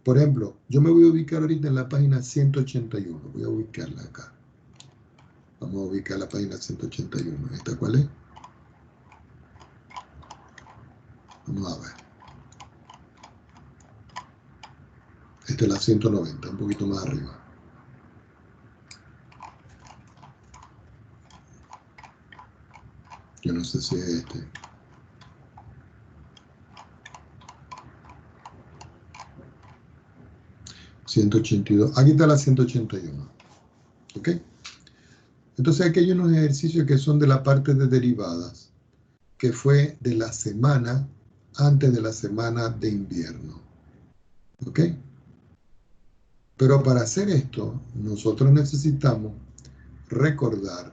Por ejemplo, yo me voy a ubicar ahorita en la página 181. Voy a ubicarla acá. Vamos a ubicar la página 181. ¿Esta cuál es? Vamos a ver. Esta es la 190, un poquito más arriba. Yo no sé si es este. $182. Aquí está la 181. ¿Ok? Entonces aquí hay unos ejercicios que son de la parte de derivadas, que fue de la semana antes de la semana de invierno. ¿Ok? Pero para hacer esto, nosotros necesitamos recordar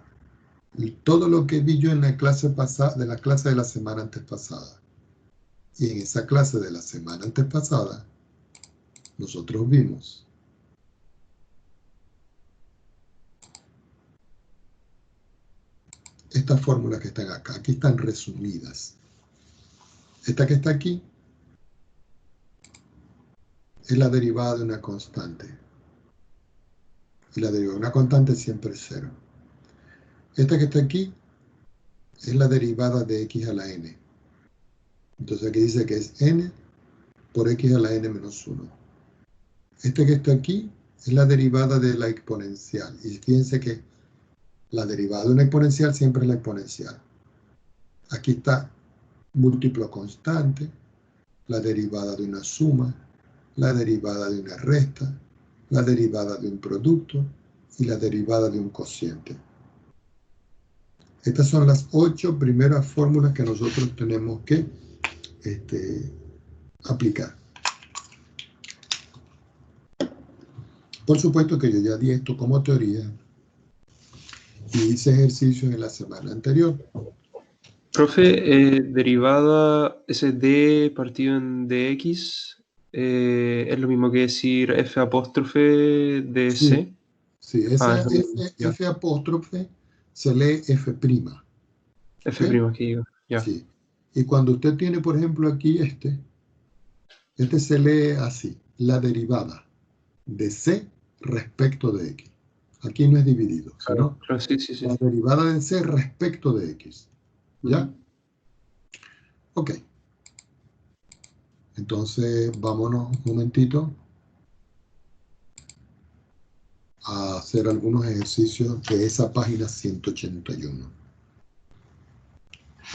todo lo que vi yo en la clase pasada, de la clase de la semana antes pasada. Y en esa clase de la semana antes pasada, nosotros vimos estas fórmulas que están acá. Aquí están resumidas. Esta que está aquí es la derivada de una constante. Y la derivada de una constante siempre es 0. Esta que está aquí es la derivada de x a la n. Entonces aquí dice que es n por x a la n menos 1. Este que está aquí es la derivada de la exponencial. Y fíjense que la derivada de una exponencial siempre es la exponencial. Aquí está múltiplo constante, la derivada de una suma, la derivada de una resta, la derivada de un producto y la derivada de un cociente. Estas son las 8 primeras fórmulas que nosotros tenemos que aplicar. Por supuesto que yo ya di esto como teoría y hice ejercicios en la semana anterior. Profe, derivada SD partido en dx, ¿es lo mismo que decir f apóstrofe de Sí. c? Sí, esa eso mismo, ya. F apóstrofe se lee F'. F' ¿Ok? aquí, ya. Sí. Y cuando usted tiene, por ejemplo, aquí este se lee así, la derivada de C respecto de X. Aquí no es dividido, sino Claro, sí, sí, sí. la derivada de C respecto de X. ¿Ya? Ujú. Ok. Entonces, vámonos un momentito a hacer algunos ejercicios de esa página 181.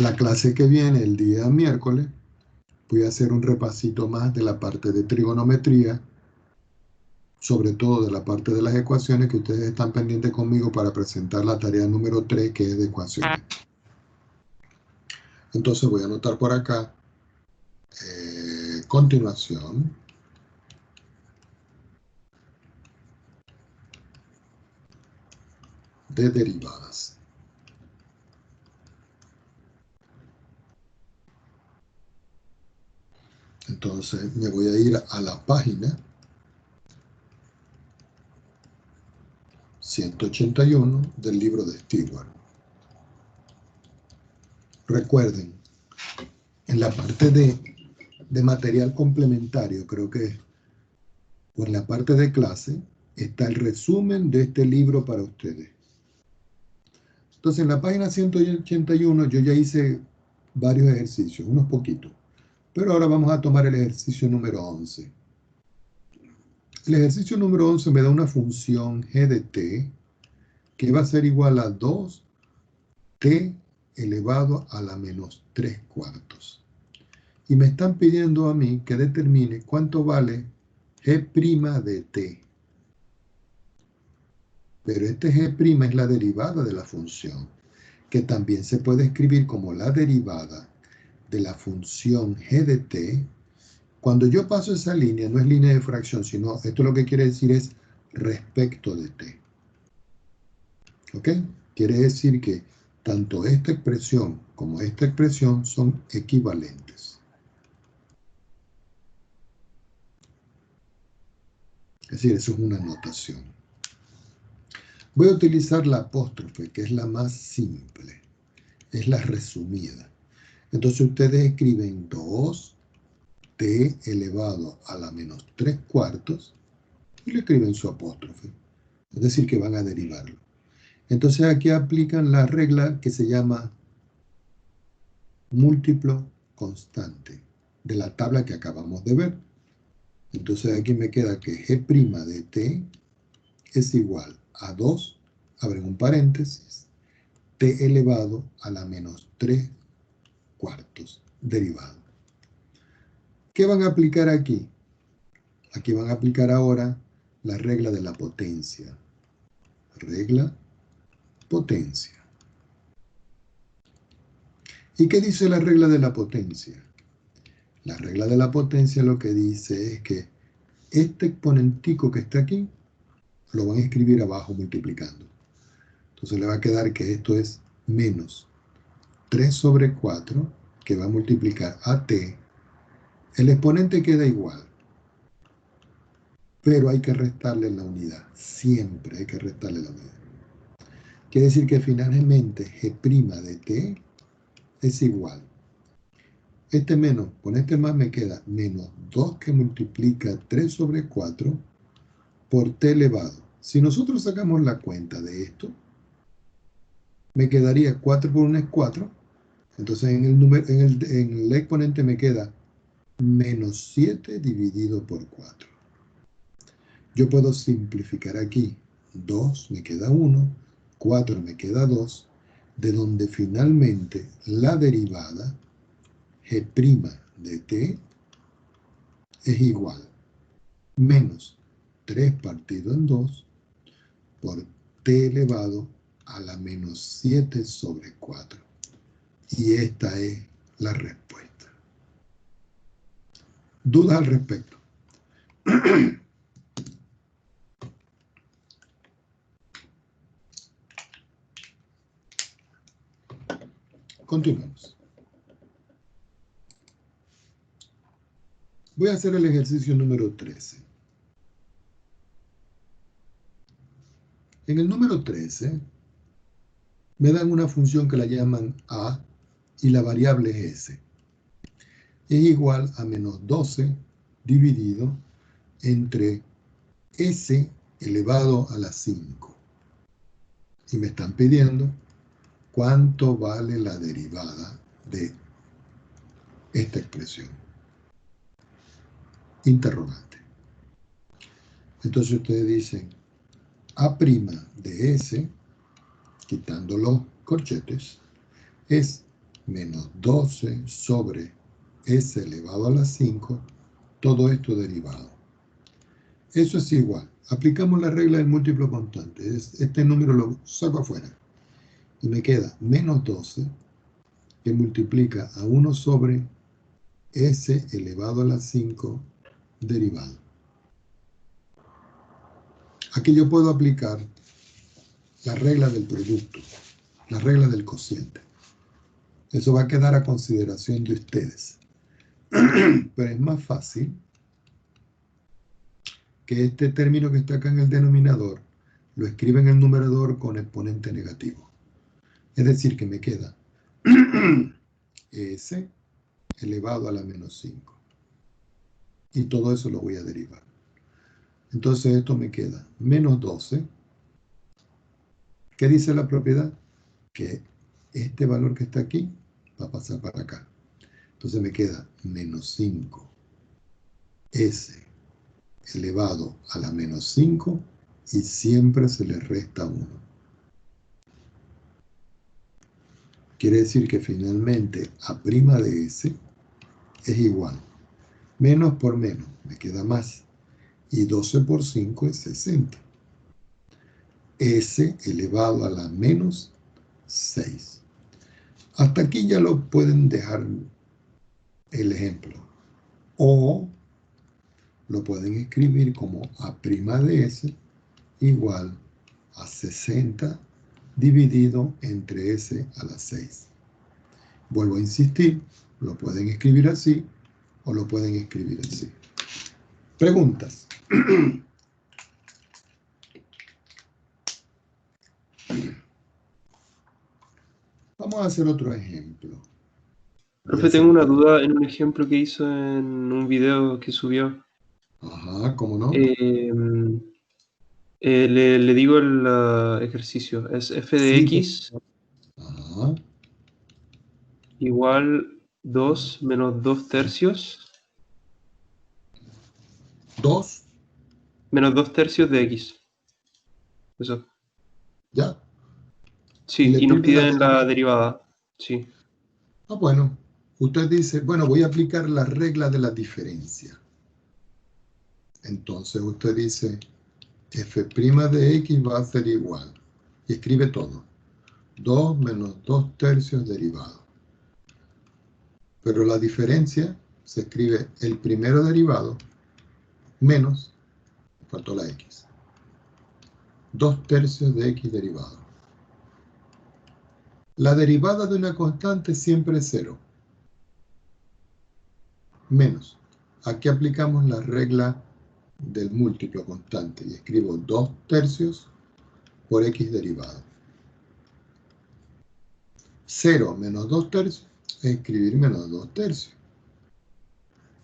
La clase que viene, el día miércoles, voy a hacer un repasito más de la parte de trigonometría, sobre todo de la parte de las ecuaciones, que ustedes están pendientes conmigo para presentar la tarea número 3, que es de ecuaciones. Entonces voy a anotar por acá, continuación de derivadas. Entonces me voy a ir a la página 181 del libro de Stewart. Recuerden, en la parte de material complementario, creo que, o en la parte de clase, está el resumen de este libro para ustedes. Entonces, en la página 181 yo ya hice varios ejercicios, unos poquitos. Pero ahora vamos a tomar el ejercicio número 11. El ejercicio número 11 me da una función g de t que va a ser igual a 2t elevado a la menos 3/4. Y me están pidiendo a mí que determine cuánto vale g' de t. Pero este g' es la derivada de la función, que también se puede escribir como la derivada de la función g de t. Cuando yo paso esa línea, no es línea de fracción, sino esto lo que quiere decir es respecto de t. ¿Ok? Quiere decir que tanto esta expresión como esta expresión son equivalentes. Es decir, eso es una notación. Voy a utilizar la apóstrofe, que es la más simple, es la resumida. Entonces ustedes escriben 2t elevado a la menos 3/4 y le escriben su apóstrofe. Es decir, que van a derivarlo. Entonces aquí aplican la regla que se llama múltiplo constante de la tabla que acabamos de ver. Entonces aquí me queda que g' de t es igual a 2, abren un paréntesis, t elevado a la menos 3/4 derivado. ¿Qué van a aplicar aquí? Aquí van a aplicar ahora la regla de la potencia. Regla, potencia. ¿Y qué dice la regla de la potencia? La regla de la potencia lo que dice es que este exponentico que está aquí lo van a escribir abajo multiplicando. Entonces le va a quedar que esto es menos 3/4 que va a multiplicar a t. El exponente queda igual, pero hay que restarle la unidad. Siempre hay que restarle la unidad. Quiere decir que finalmente g' de t es igual. Este menos, con este más me queda menos 2 que multiplica 3/4 por t elevado. Si nosotros sacamos la cuenta de esto, me quedaría 4 por 1 es 4. Entonces en el exponente me queda menos 7 dividido por 4. Yo puedo simplificar aquí. 2 me queda 1, 4 me queda 2, de donde finalmente la derivada g' de t es igual menos 3 partido en 2 por t elevado a la menos 7/4. Y esta es la respuesta. ¿Dudas al respecto? Continuamos. Voy a hacer el ejercicio número 13. En el número 13 me dan una función que la llaman a y la variable es s. Es igual a menos 12 dividido entre s elevado a la 5. Y me están pidiendo cuánto vale la derivada de esta expresión. Interrogante. Entonces ustedes dicen a' de s, quitando los corchetes, es menos 12 sobre s elevado a la 5, todo esto derivado. Eso es igual. Aplicamos la regla del múltiplo constante. Este número lo saco afuera. Y me queda menos 12, que multiplica a 1 sobre s elevado a la 5 derivado. Aquí yo puedo aplicar la regla del producto, la regla del cociente. Eso va a quedar a consideración de ustedes. Pero es más fácil que este término que está acá en el denominador lo escriba en el numerador con exponente negativo. Es decir, que me queda s elevado a la menos 5. Y todo eso lo voy a derivar. Entonces esto me queda menos 12. ¿Qué dice la propiedad? Que este valor que está aquí va a pasar para acá. Entonces me queda menos 5 s elevado a la menos 5 y siempre se le resta 1. Quiere decir que finalmente a' de s es igual. Menos por menos, me queda más. Y 12 por 5 es 60. S elevado a la menos 6. Hasta aquí ya lo pueden dejar el ejemplo. O lo pueden escribir como a' de s igual a 60 dividido entre s a la 6. Vuelvo a insistir, lo pueden escribir así o lo pueden escribir así. Preguntas. Vamos a hacer otro ejemplo. Profe, tengo una duda en un ejemplo que hizo en un video que subió. Ajá, ¿cómo no? Le digo el ejercicio. Es f de Sí, x ajá. igual 2 menos 2 tercios. 2, Menos 2 tercios de x. Eso. ¿ya? Sí, Y le y nos pide la piden la derivada. derivada. Sí. Ah, bueno. Usted dice, bueno, voy a aplicar la regla de la diferencia. Entonces usted dice, f' de x va a ser igual. Y escribe todo. 2 menos 2 tercios derivado. Pero la diferencia se escribe el primero derivado menos, faltó la x. 2 tercios de x derivado. La derivada de una constante siempre es 0. Menos. Aquí aplicamos la regla del múltiplo constante y escribo 2 tercios por x derivado. 0 menos 2 tercios es escribir menos 2 tercios.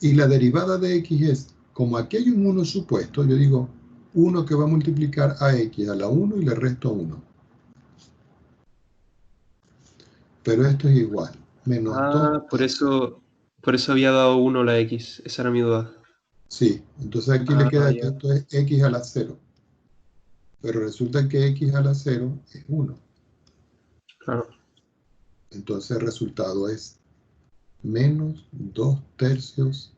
Y la derivada de x es, como aquí hay un 1 supuesto, yo digo 1 que va a multiplicar a x a la 1 y le resto 1. Pero esto es igual, menos 2 por eso había dado 1 la x. Esa era mi duda. Sí, entonces aquí le queda que Ya. esto es x a la 0. Pero resulta que x a la 0 es 1. Claro. Entonces el resultado es menos 2 tercios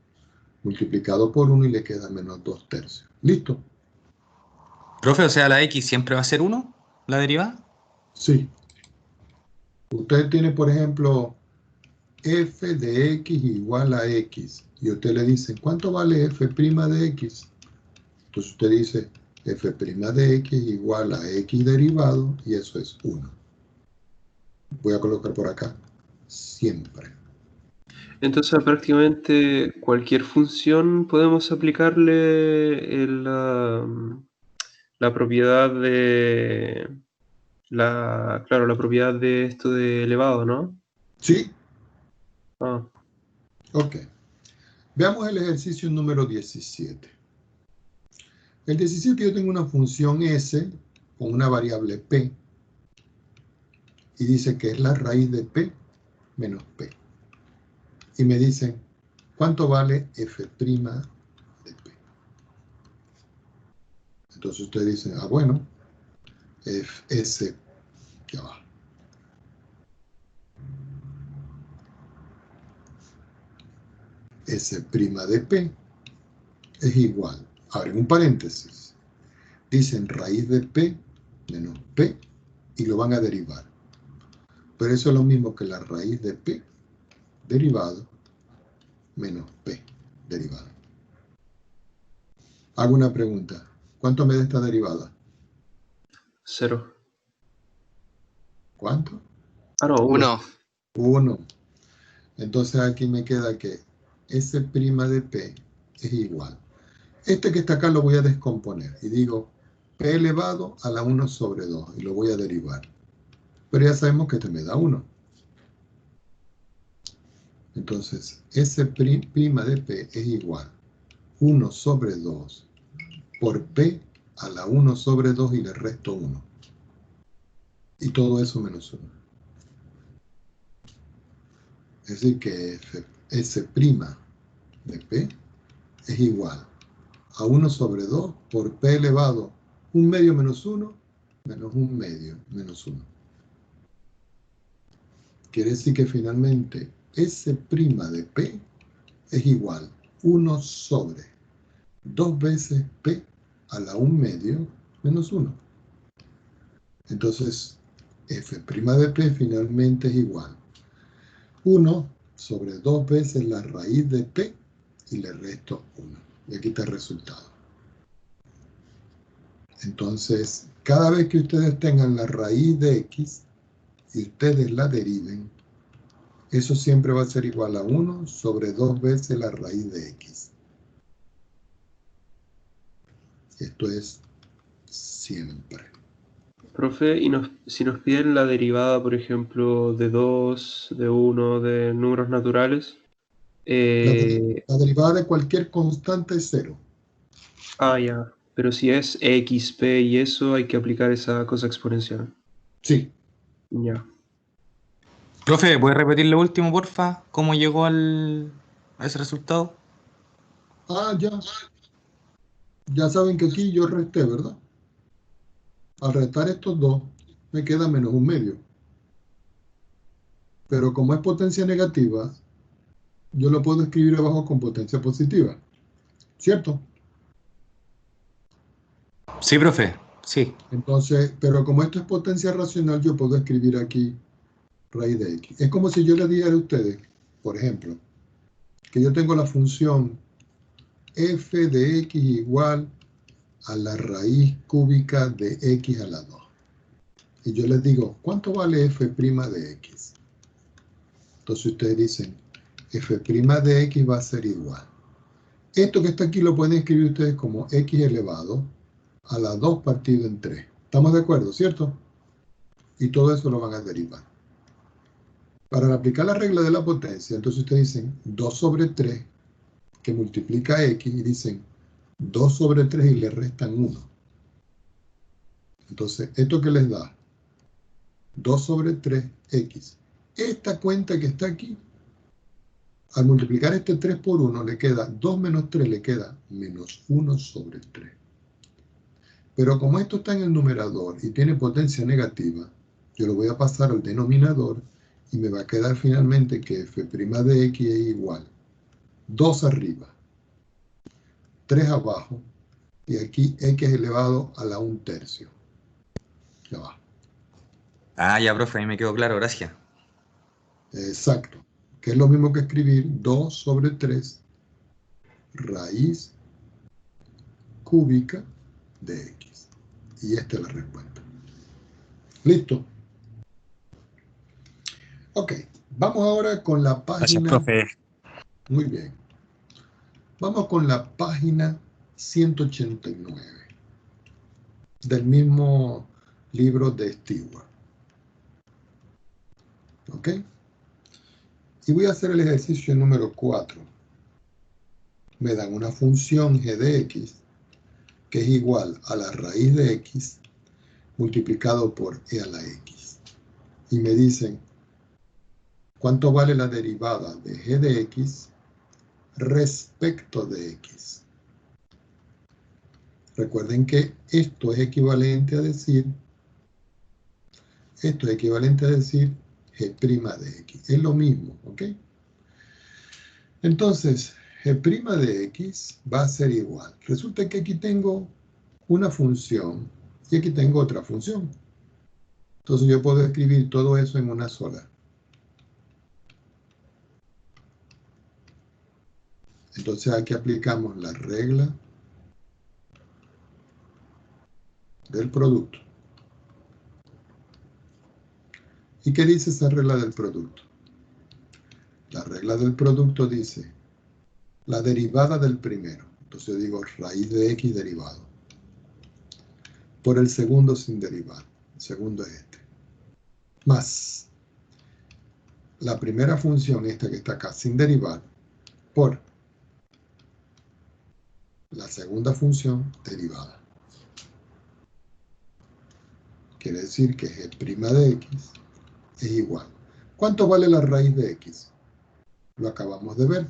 multiplicado por 1 y le queda menos 2 tercios. ¿Listo? Profe, o sea, la x siempre va a ser 1, la derivada. Sí. Usted tiene, por ejemplo, f de x igual a x. Y usted le dice, ¿cuánto vale f' de x? Entonces usted dice, f' de x igual a x derivado, y eso es 1. Voy a colocar por acá, siempre. Entonces, a prácticamente cualquier función podemos aplicarle la propiedad de... claro, la propiedad de esto de elevado, ¿no? ¿Sí? Ah, Ok. Veamos el ejercicio número 17. El 17 yo tengo una función s con una variable p y dice que es la raíz de p menos p. Y me dicen, ¿cuánto vale f' de p? Entonces ustedes dicen, ah, bueno, s, ya va. S' de p es igual, abren un paréntesis, dicen raíz de p menos p y lo van a derivar. Pero eso es lo mismo que la raíz de p derivado menos p derivado. Hago una pregunta. ¿Cuánto me da esta derivada? 0. ¿Cuánto? Ah, no, 1. 1. Entonces aquí me queda que S' de P es igual. Este que está acá lo voy a descomponer y digo P elevado a la 1 sobre 2 y lo voy a derivar. Pero ya sabemos que este me da 1. Entonces S' de P es igual 1 sobre 2 por P a la 1 sobre 2 y le resto 1. Y todo eso menos 1. Es decir que S' de P es igual a 1 sobre 2 por P elevado 1 medio menos 1 menos 1 medio menos 1. Quiere decir que finalmente S' de P es igual 1 sobre 2 veces P a la 1 medio menos 1. Entonces, F' de P finalmente es igual 1 sobre 2 veces la raíz de P y le resto 1. Y aquí está el resultado. Entonces, cada vez que ustedes tengan la raíz de X y ustedes la deriven, eso siempre va a ser igual a 1 sobre 2 veces la raíz de X. Esto es siempre. Profe, y si nos piden la derivada, por ejemplo, de 2, de 1, de números naturales. La derivada de cualquier constante es 0. Ah, ya. Pero si es x, p y eso, hay que aplicar esa cosa exponencial. Sí. Ya. Profe, ¿puedes repetir lo último, porfa? ¿Cómo llegó a ese resultado? Ah, ya. Ya saben que aquí yo resté, ¿verdad? Al restar estos dos, me queda menos 1 medio. Pero como es potencia negativa, yo lo puedo escribir abajo con potencia positiva. ¿Cierto? Sí, profe, sí. Entonces, pero como esto es potencia racional, yo puedo escribir aquí raíz de X. Es como si yo le dijera a ustedes, por ejemplo, que yo tengo la función f de X igual a la raíz cúbica de X a la 2. Y yo les digo, ¿cuánto vale f' de X? Entonces ustedes dicen, f' de X va a ser igual. Esto que está aquí lo pueden escribir ustedes como X elevado a la 2 partido en 3. ¿Estamos de acuerdo, cierto? Y todo eso lo van a derivar. Para aplicar la regla de la potencia, entonces ustedes dicen 2 sobre 3, que multiplica X, y dicen 2 sobre 3 y le restan 1. Entonces, ¿esto qué les da? 2 sobre 3X. Esta cuenta que está aquí, al multiplicar este 3 por 1, le queda 2 menos 3, le queda menos 1 sobre 3. Pero como esto está en el numerador y tiene potencia negativa, yo lo voy a pasar al denominador y me va a quedar finalmente que f' de X es igual 2 arriba, 3 abajo, y aquí X elevado a la 1/3. Ya va. Ah, ya, profe, ahí me quedó claro, gracias. Exacto. Que es lo mismo que escribir 2 sobre 3 raíz cúbica de X. Y esta es la respuesta. ¿Listo? Ok. Vamos ahora con la Gracias, página... profe. Muy bien. Vamos con la página 189. del mismo libro de Stewart. ¿Ok? Y voy a hacer el ejercicio número 4. Me dan una función g de x que es igual a la raíz de x multiplicado por e a la x. Y me dicen, ¿cuánto vale la derivada de g de x respecto de x? Recuerden que esto es equivalente a decir g' de x. Es lo mismo, ¿ok? Entonces, g' de x va a ser igual. Resulta que aquí tengo una función y aquí tengo otra función. Entonces yo puedo escribir todo eso en una sola. Entonces aquí aplicamos la regla del producto. ¿Y qué dice esa regla del producto? La regla del producto dice la derivada del primero. Entonces yo digo raíz de x derivado. Por el segundo sin derivar. El segundo es este. Más la primera función, esta que está acá, sin derivar, por la segunda función derivada. Quiere decir que g' de x es igual. ¿Cuánto vale la raíz de x? Lo acabamos de ver.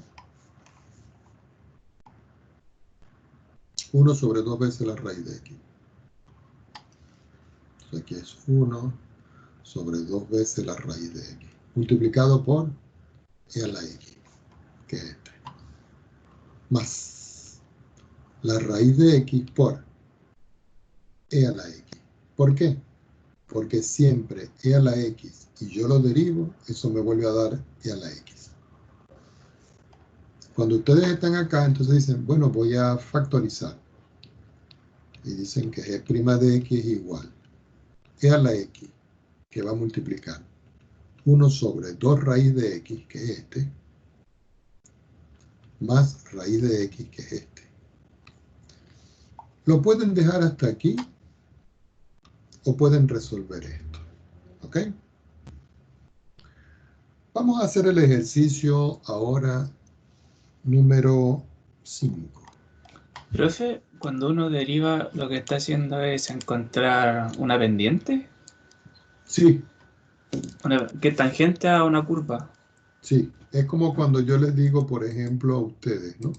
1 sobre 2 veces la raíz de x. Entonces aquí es 1 sobre 2 veces la raíz de x. Multiplicado por e a la x, que es este. Más la raíz de x por e a la x. ¿Por qué? Porque siempre e a la x y yo lo derivo, eso me vuelve a dar e a la x. Cuando ustedes están acá, entonces dicen, bueno, voy a factorizar. Y dicen que g' de x es igual e a la x, que va a multiplicar 1 sobre 2 raíz de x, que es este, más raíz de x, que es este. Lo pueden dejar hasta aquí o pueden resolver esto. ¿Ok? Vamos a hacer el ejercicio ahora número 5. Profe, cuando uno deriva, lo que está haciendo es encontrar una pendiente, Sí, que es tangente a una curva. sí. Es como cuando yo les digo, por ejemplo, a ustedes, ¿no?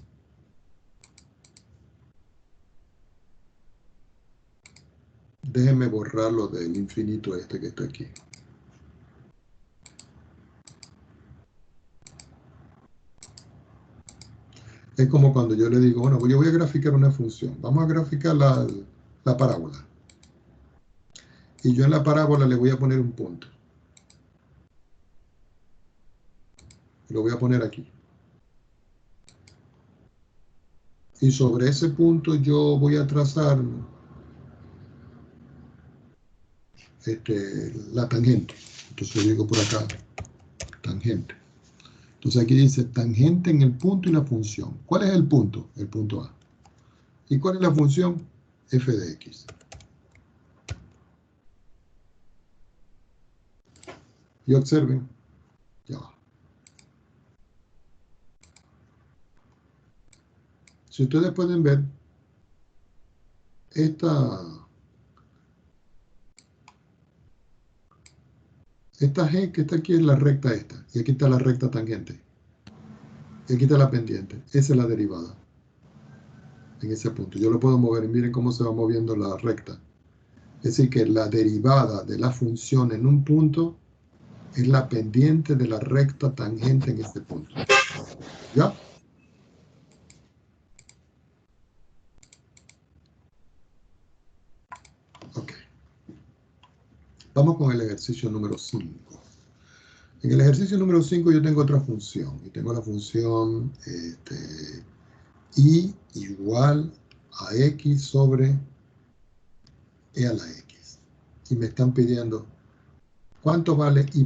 Déjenme borrarlo del infinito este que está aquí. Es como cuando yo le digo, bueno, yo voy a graficar una función. Vamos a graficar la parábola. Y yo en la parábola le voy a poner un punto. Lo voy a poner aquí. Y sobre ese punto yo voy a trazar la tangente. Entonces yo digo por acá, tangente. Entonces aquí dice tangente en el punto y la función. ¿Cuál es el punto? El punto A. ¿Y cuál es la función? F de x. Y observen, ya va. Si ustedes pueden ver, esta G que está aquí es la recta esta. Y aquí está la recta tangente. Y aquí está la pendiente. Esa es la derivada. En ese punto. Yo lo puedo mover y miren cómo se va moviendo la recta. Es decir, que la derivada de la función en un punto es la pendiente de la recta tangente en este punto. ¿Ya? Ok. Vamos con el ejercicio número 5. En el ejercicio número 5 yo tengo otra función. Y tengo la función y igual a x sobre e a la x. Y me están pidiendo cuánto vale y'.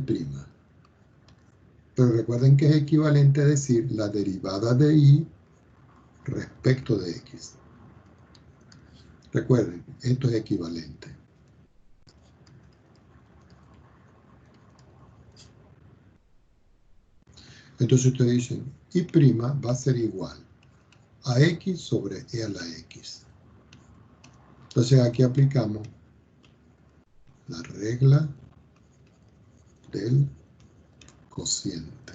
Pero recuerden que es equivalente a decir la derivada de y respecto de x. Recuerden, esto es equivalente. Entonces ustedes dicen, y' va a ser igual a x sobre e a la x. Entonces aquí aplicamos la regla del cociente.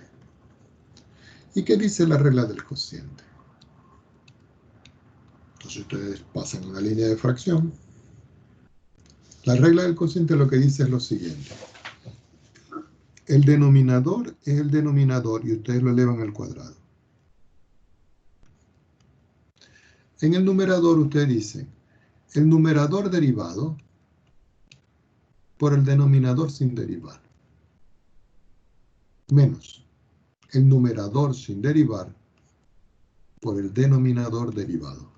¿Y qué dice la regla del cociente? Entonces ustedes pasan una línea de fracción. La regla del cociente lo que dice es lo siguiente. El denominador es el denominador y ustedes lo elevan al cuadrado. En el numerador usted dice el numerador derivado por el denominador sin derivar, menos el numerador sin derivar por el denominador derivado.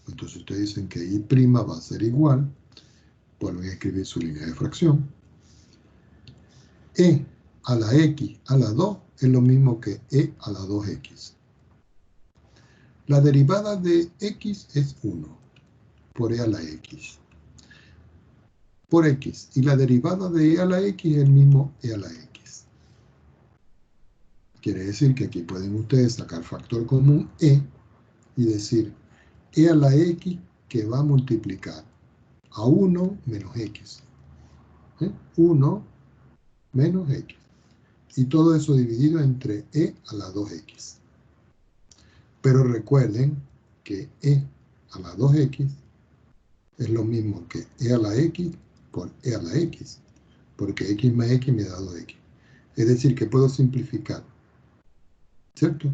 Entonces ustedes dicen que y' va a ser igual, vuelven a escribir su línea de fracción. E a la x a la 2 es lo mismo que e a la 2x. La derivada de x es 1 por e a la x. Por x. Y la derivada de e a la x es el mismo e a la x. Quiere decir que aquí pueden ustedes sacar factor común e y decir e a la x que va a multiplicar a 1 menos x. 1 menos x. Y todo eso dividido entre e a la 2x. Pero recuerden que e a la 2x es lo mismo que e a la x por e a la x, porque x más x me da 2x. Es decir, que puedo simplificar, ¿cierto?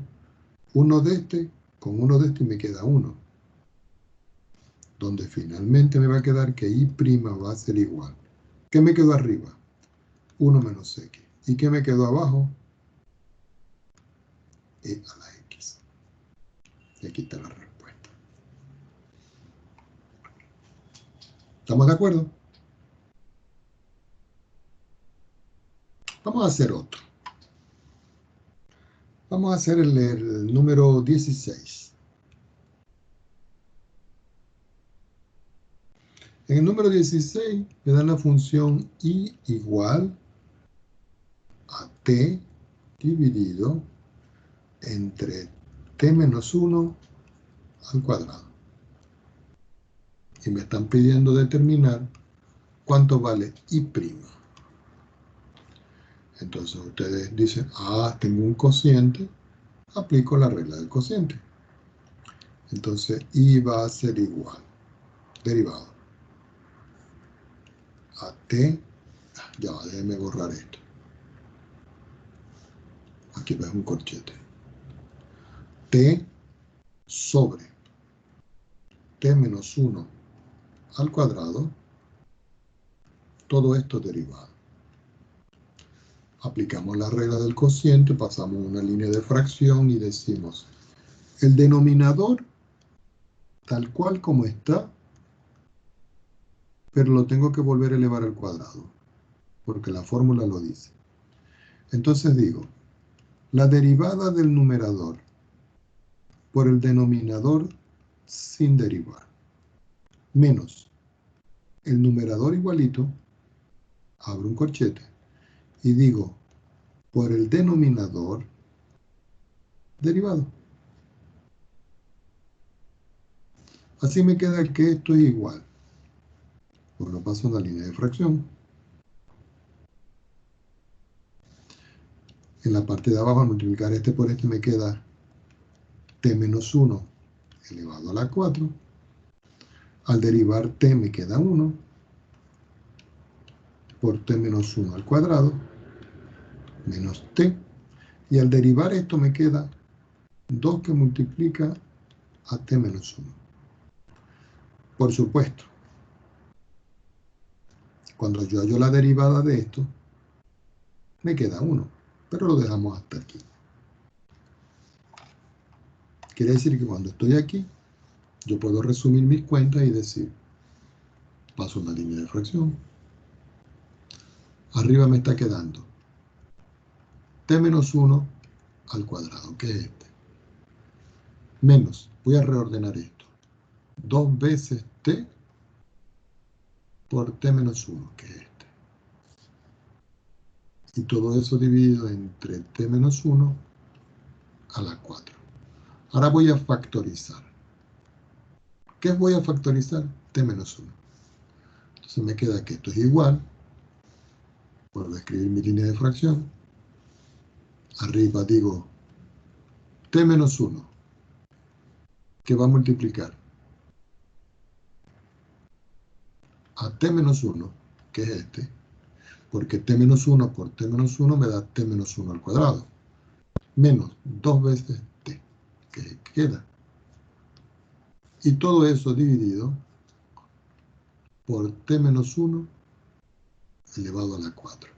Uno de este con uno de este me queda 1, donde finalmente me va a quedar que y' va a ser igual. ¿Qué me quedó arriba? 1 menos x. ¿Y qué me quedó abajo? E a la x. Y aquí está la respuesta. ¿Estamos de acuerdo? Vamos a hacer otro. Vamos a hacer el número 16. En el número 16 me dan la función y igual a t dividido entre t menos 1 al cuadrado. Y me están pidiendo determinar cuánto vale y'. Entonces ustedes dicen, tengo un cociente, aplico la regla del cociente. Entonces y va a ser igual, derivado, a t, ya va, déjenme borrar esto. Aquí ves un corchete. T sobre t menos 1 al cuadrado, todo esto derivado. Aplicamos la regla del cociente, pasamos una línea de fracción y decimos, el denominador, tal cual como está, pero lo tengo que volver a elevar al cuadrado, porque la fórmula lo dice. Entonces digo, la derivada del numerador por el denominador sin derivar, menos el numerador igualito, abro un corchete, y digo, por el denominador derivado. Así me queda que esto es igual. Bueno, paso una línea de fracción. En la parte de abajo, al multiplicar este por este, me queda t menos 1 elevado a la 4. Al derivar t me queda 1 por t menos 1 al cuadrado menos t. Y al derivar esto me queda 2 que multiplica a t menos 1. Por supuesto, cuando yo hallo la derivada de esto, me queda 1, pero lo dejamos hasta aquí. Quiere decir que cuando estoy aquí, yo puedo resumir mis cuentas y decir, paso una línea de fracción. Arriba me está quedando t menos 1 al cuadrado, que es este. Menos, voy a reordenar esto. 2 veces t por t menos 1, que es este. Y todo eso dividido entre t menos 1 a la 4. Ahora voy a factorizar. ¿Qué voy a factorizar? T menos 1. Entonces me queda que esto es igual. Vuelvo a escribir mi línea de fracción. Arriba digo t menos 1, que va a multiplicar a t menos 1, que es este, porque t menos 1 por t menos 1 me da t menos 1 al cuadrado, menos 2 veces t, que queda. Y todo eso dividido por t menos 1 elevado a la 4.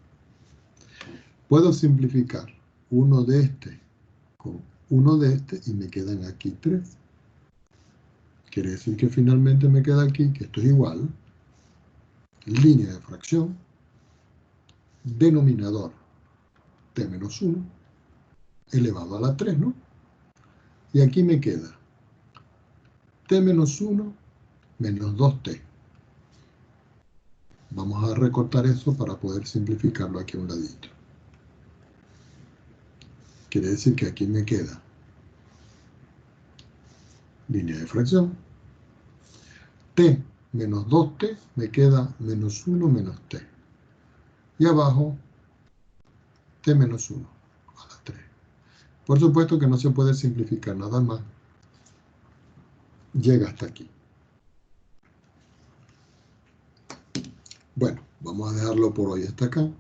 Puedo simplificar uno de este con uno de este y me quedan aquí 3. Quiere decir que finalmente me queda aquí que esto es igual, línea de fracción, denominador t menos 1 elevado a la 3, ¿no? Y aquí me queda t menos 1 menos 2t. Vamos a recortar eso para poder simplificarlo aquí a un ladito. Quiere decir que aquí me queda línea de fracción. T menos 2t me queda menos 1 menos t. Y abajo t menos 1 a la 3. Por supuesto que no se puede simplificar nada más. Llega hasta aquí. Bueno, vamos a dejarlo por hoy hasta acá.